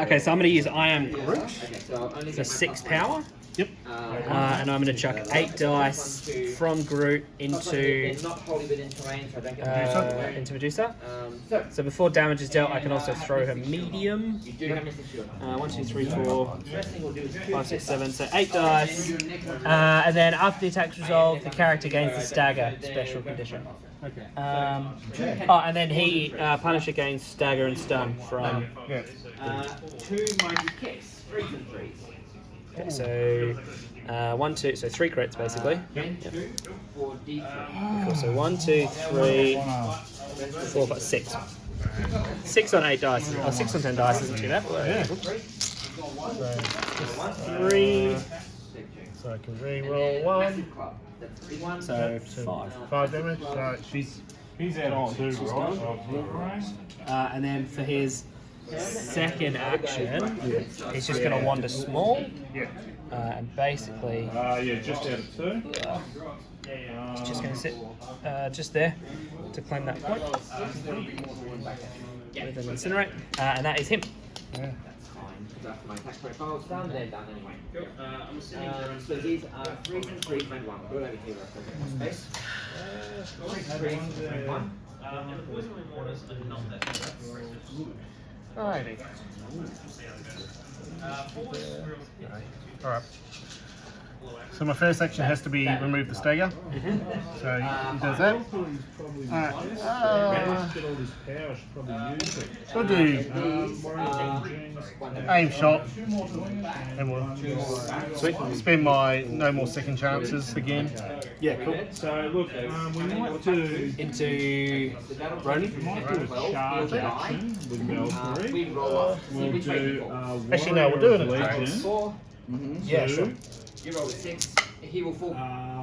Okay, so I'm going to use I Am Groot Okay, so I'll only for get 6 power. Yep. And I'm going to chuck 8 dice from Groot into They're not wholly within terrain, so I don't get into Medusa. so, So before damage is dealt, I can also throw her medium. you do have Mr. Shield. 1, 2, 3, 4, First thing we'll do is 5, 6, 7. So 8 dice. And then after the attack's resolved, the character gains the stagger special condition. Okay. And then he Punisher gains stagger and stun from. Yeah. 2 mighty kicks, 3s and 3s. Okay, so 1, 2, so 3 crits basically. Then 2 for D3. Cool, so 1, 2, 3, 4, 5, 6. 6 on 8 dice. Oh, 6 on 10 dice isn't too bad. Yeah. 3. So I can re-roll 1. So 5. 5 damage. So He's out on 2, right? Of Wolverine. And then for his second action, he's just going to wander small. yeah. And basically, Yeah, just out of 2. he's just going to sit just there to claim that point. With an incinerate. And that is him. Yeah. After my attack profile's done, they're done anyway. So these are 3s and 3s and 1. Go over here, space. 3s and 1. Alrighty. Alright. So my first action has to be remove the stagger. So he does that. Alright. I'll do aim shot. And we'll spend my no more second chances again. Yeah, cool. So look, we might do Into Ronan. charge action with Valkyrie. We'll do Actually, no, we'll do it in Legion. trades. Yeah, sure. You roll a 6. He will fall.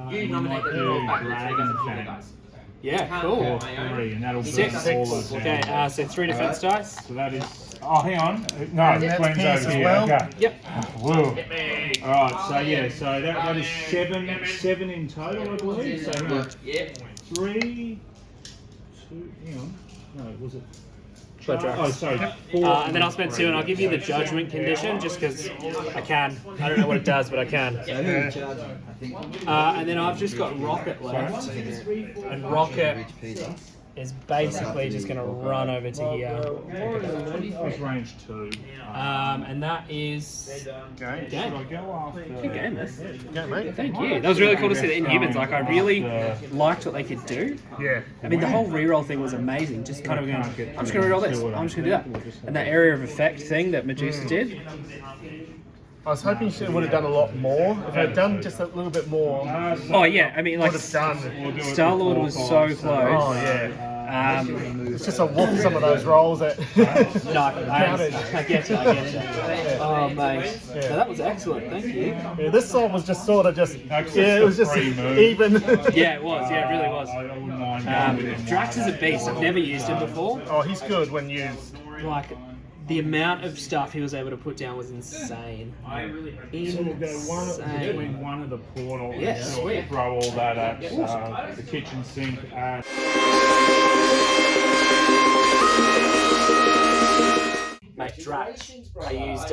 We You nominate might the do roll back. Dragon Fangs. Yeah, cool. For 3, and that'll Six. burn all those Okay, down. so 3 defense dice. So that is. Oh, hang on. No, And the that's Queen's pierce over as here. well. Okay. Yep. Whoa. Alright, so yeah, so that is seven in total, I believe. So hang on. Yeah. 3, 2, hang on. No, was it? Go Drax. Oh, sorry. 4. And then I'll spend 2, and I'll give you the judgment condition just because I can. I don't know what it does, but I can. So who are you charging? I think. And then I've just got Rocket left, and Rocket is basically just going to run over to here. It's range 2. And that is Okay. Should I go after? good game, man. Yeah, mate. Thank you. That was really cool to see the Inhumans. Like, I really liked what they could do. Yeah. I mean, the whole reroll thing was amazing. Just kind of going, I'm just going to reroll this. I'm just going to do that. And that area of effect thing that Medusa did. I was hoping she would have done a lot more. If I'd done just a little bit more, Oh yeah, I mean, like would have done. Star Lord was so close. Oh yeah. It's just a whoop some of those rolls that. No, I get you. Oh mate, Yeah. so that was excellent. Thank you. Yeah, this song was just sort of just. Access Yeah, it was to just free move. even. Yeah, it was. Yeah, it really was. I wouldn't mind going with him. Drax is a beast. I've never used him before. Oh, he's good when used. Like the amount of stuff he was able to put down was insane. So we'll go between one of the portals Yeah, and sweet. throw all that at the kitchen sink. Mate, Drax. I used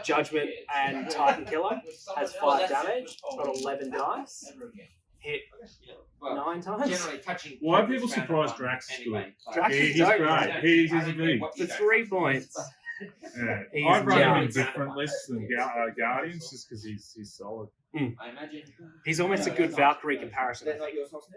Judgment and Titan Killer. Has 5 damage. Got 11 dice. Hit 9 times. Generally touching. Why are people surprised Drax is good? Drax is He's dope, great. mate. He's a big. For 3 points. Yeah. He's I'd run him in nuts. different lists than Guardians just because he's solid. I imagine. He's almost a good Valkyrie comparison. That's not your sauce,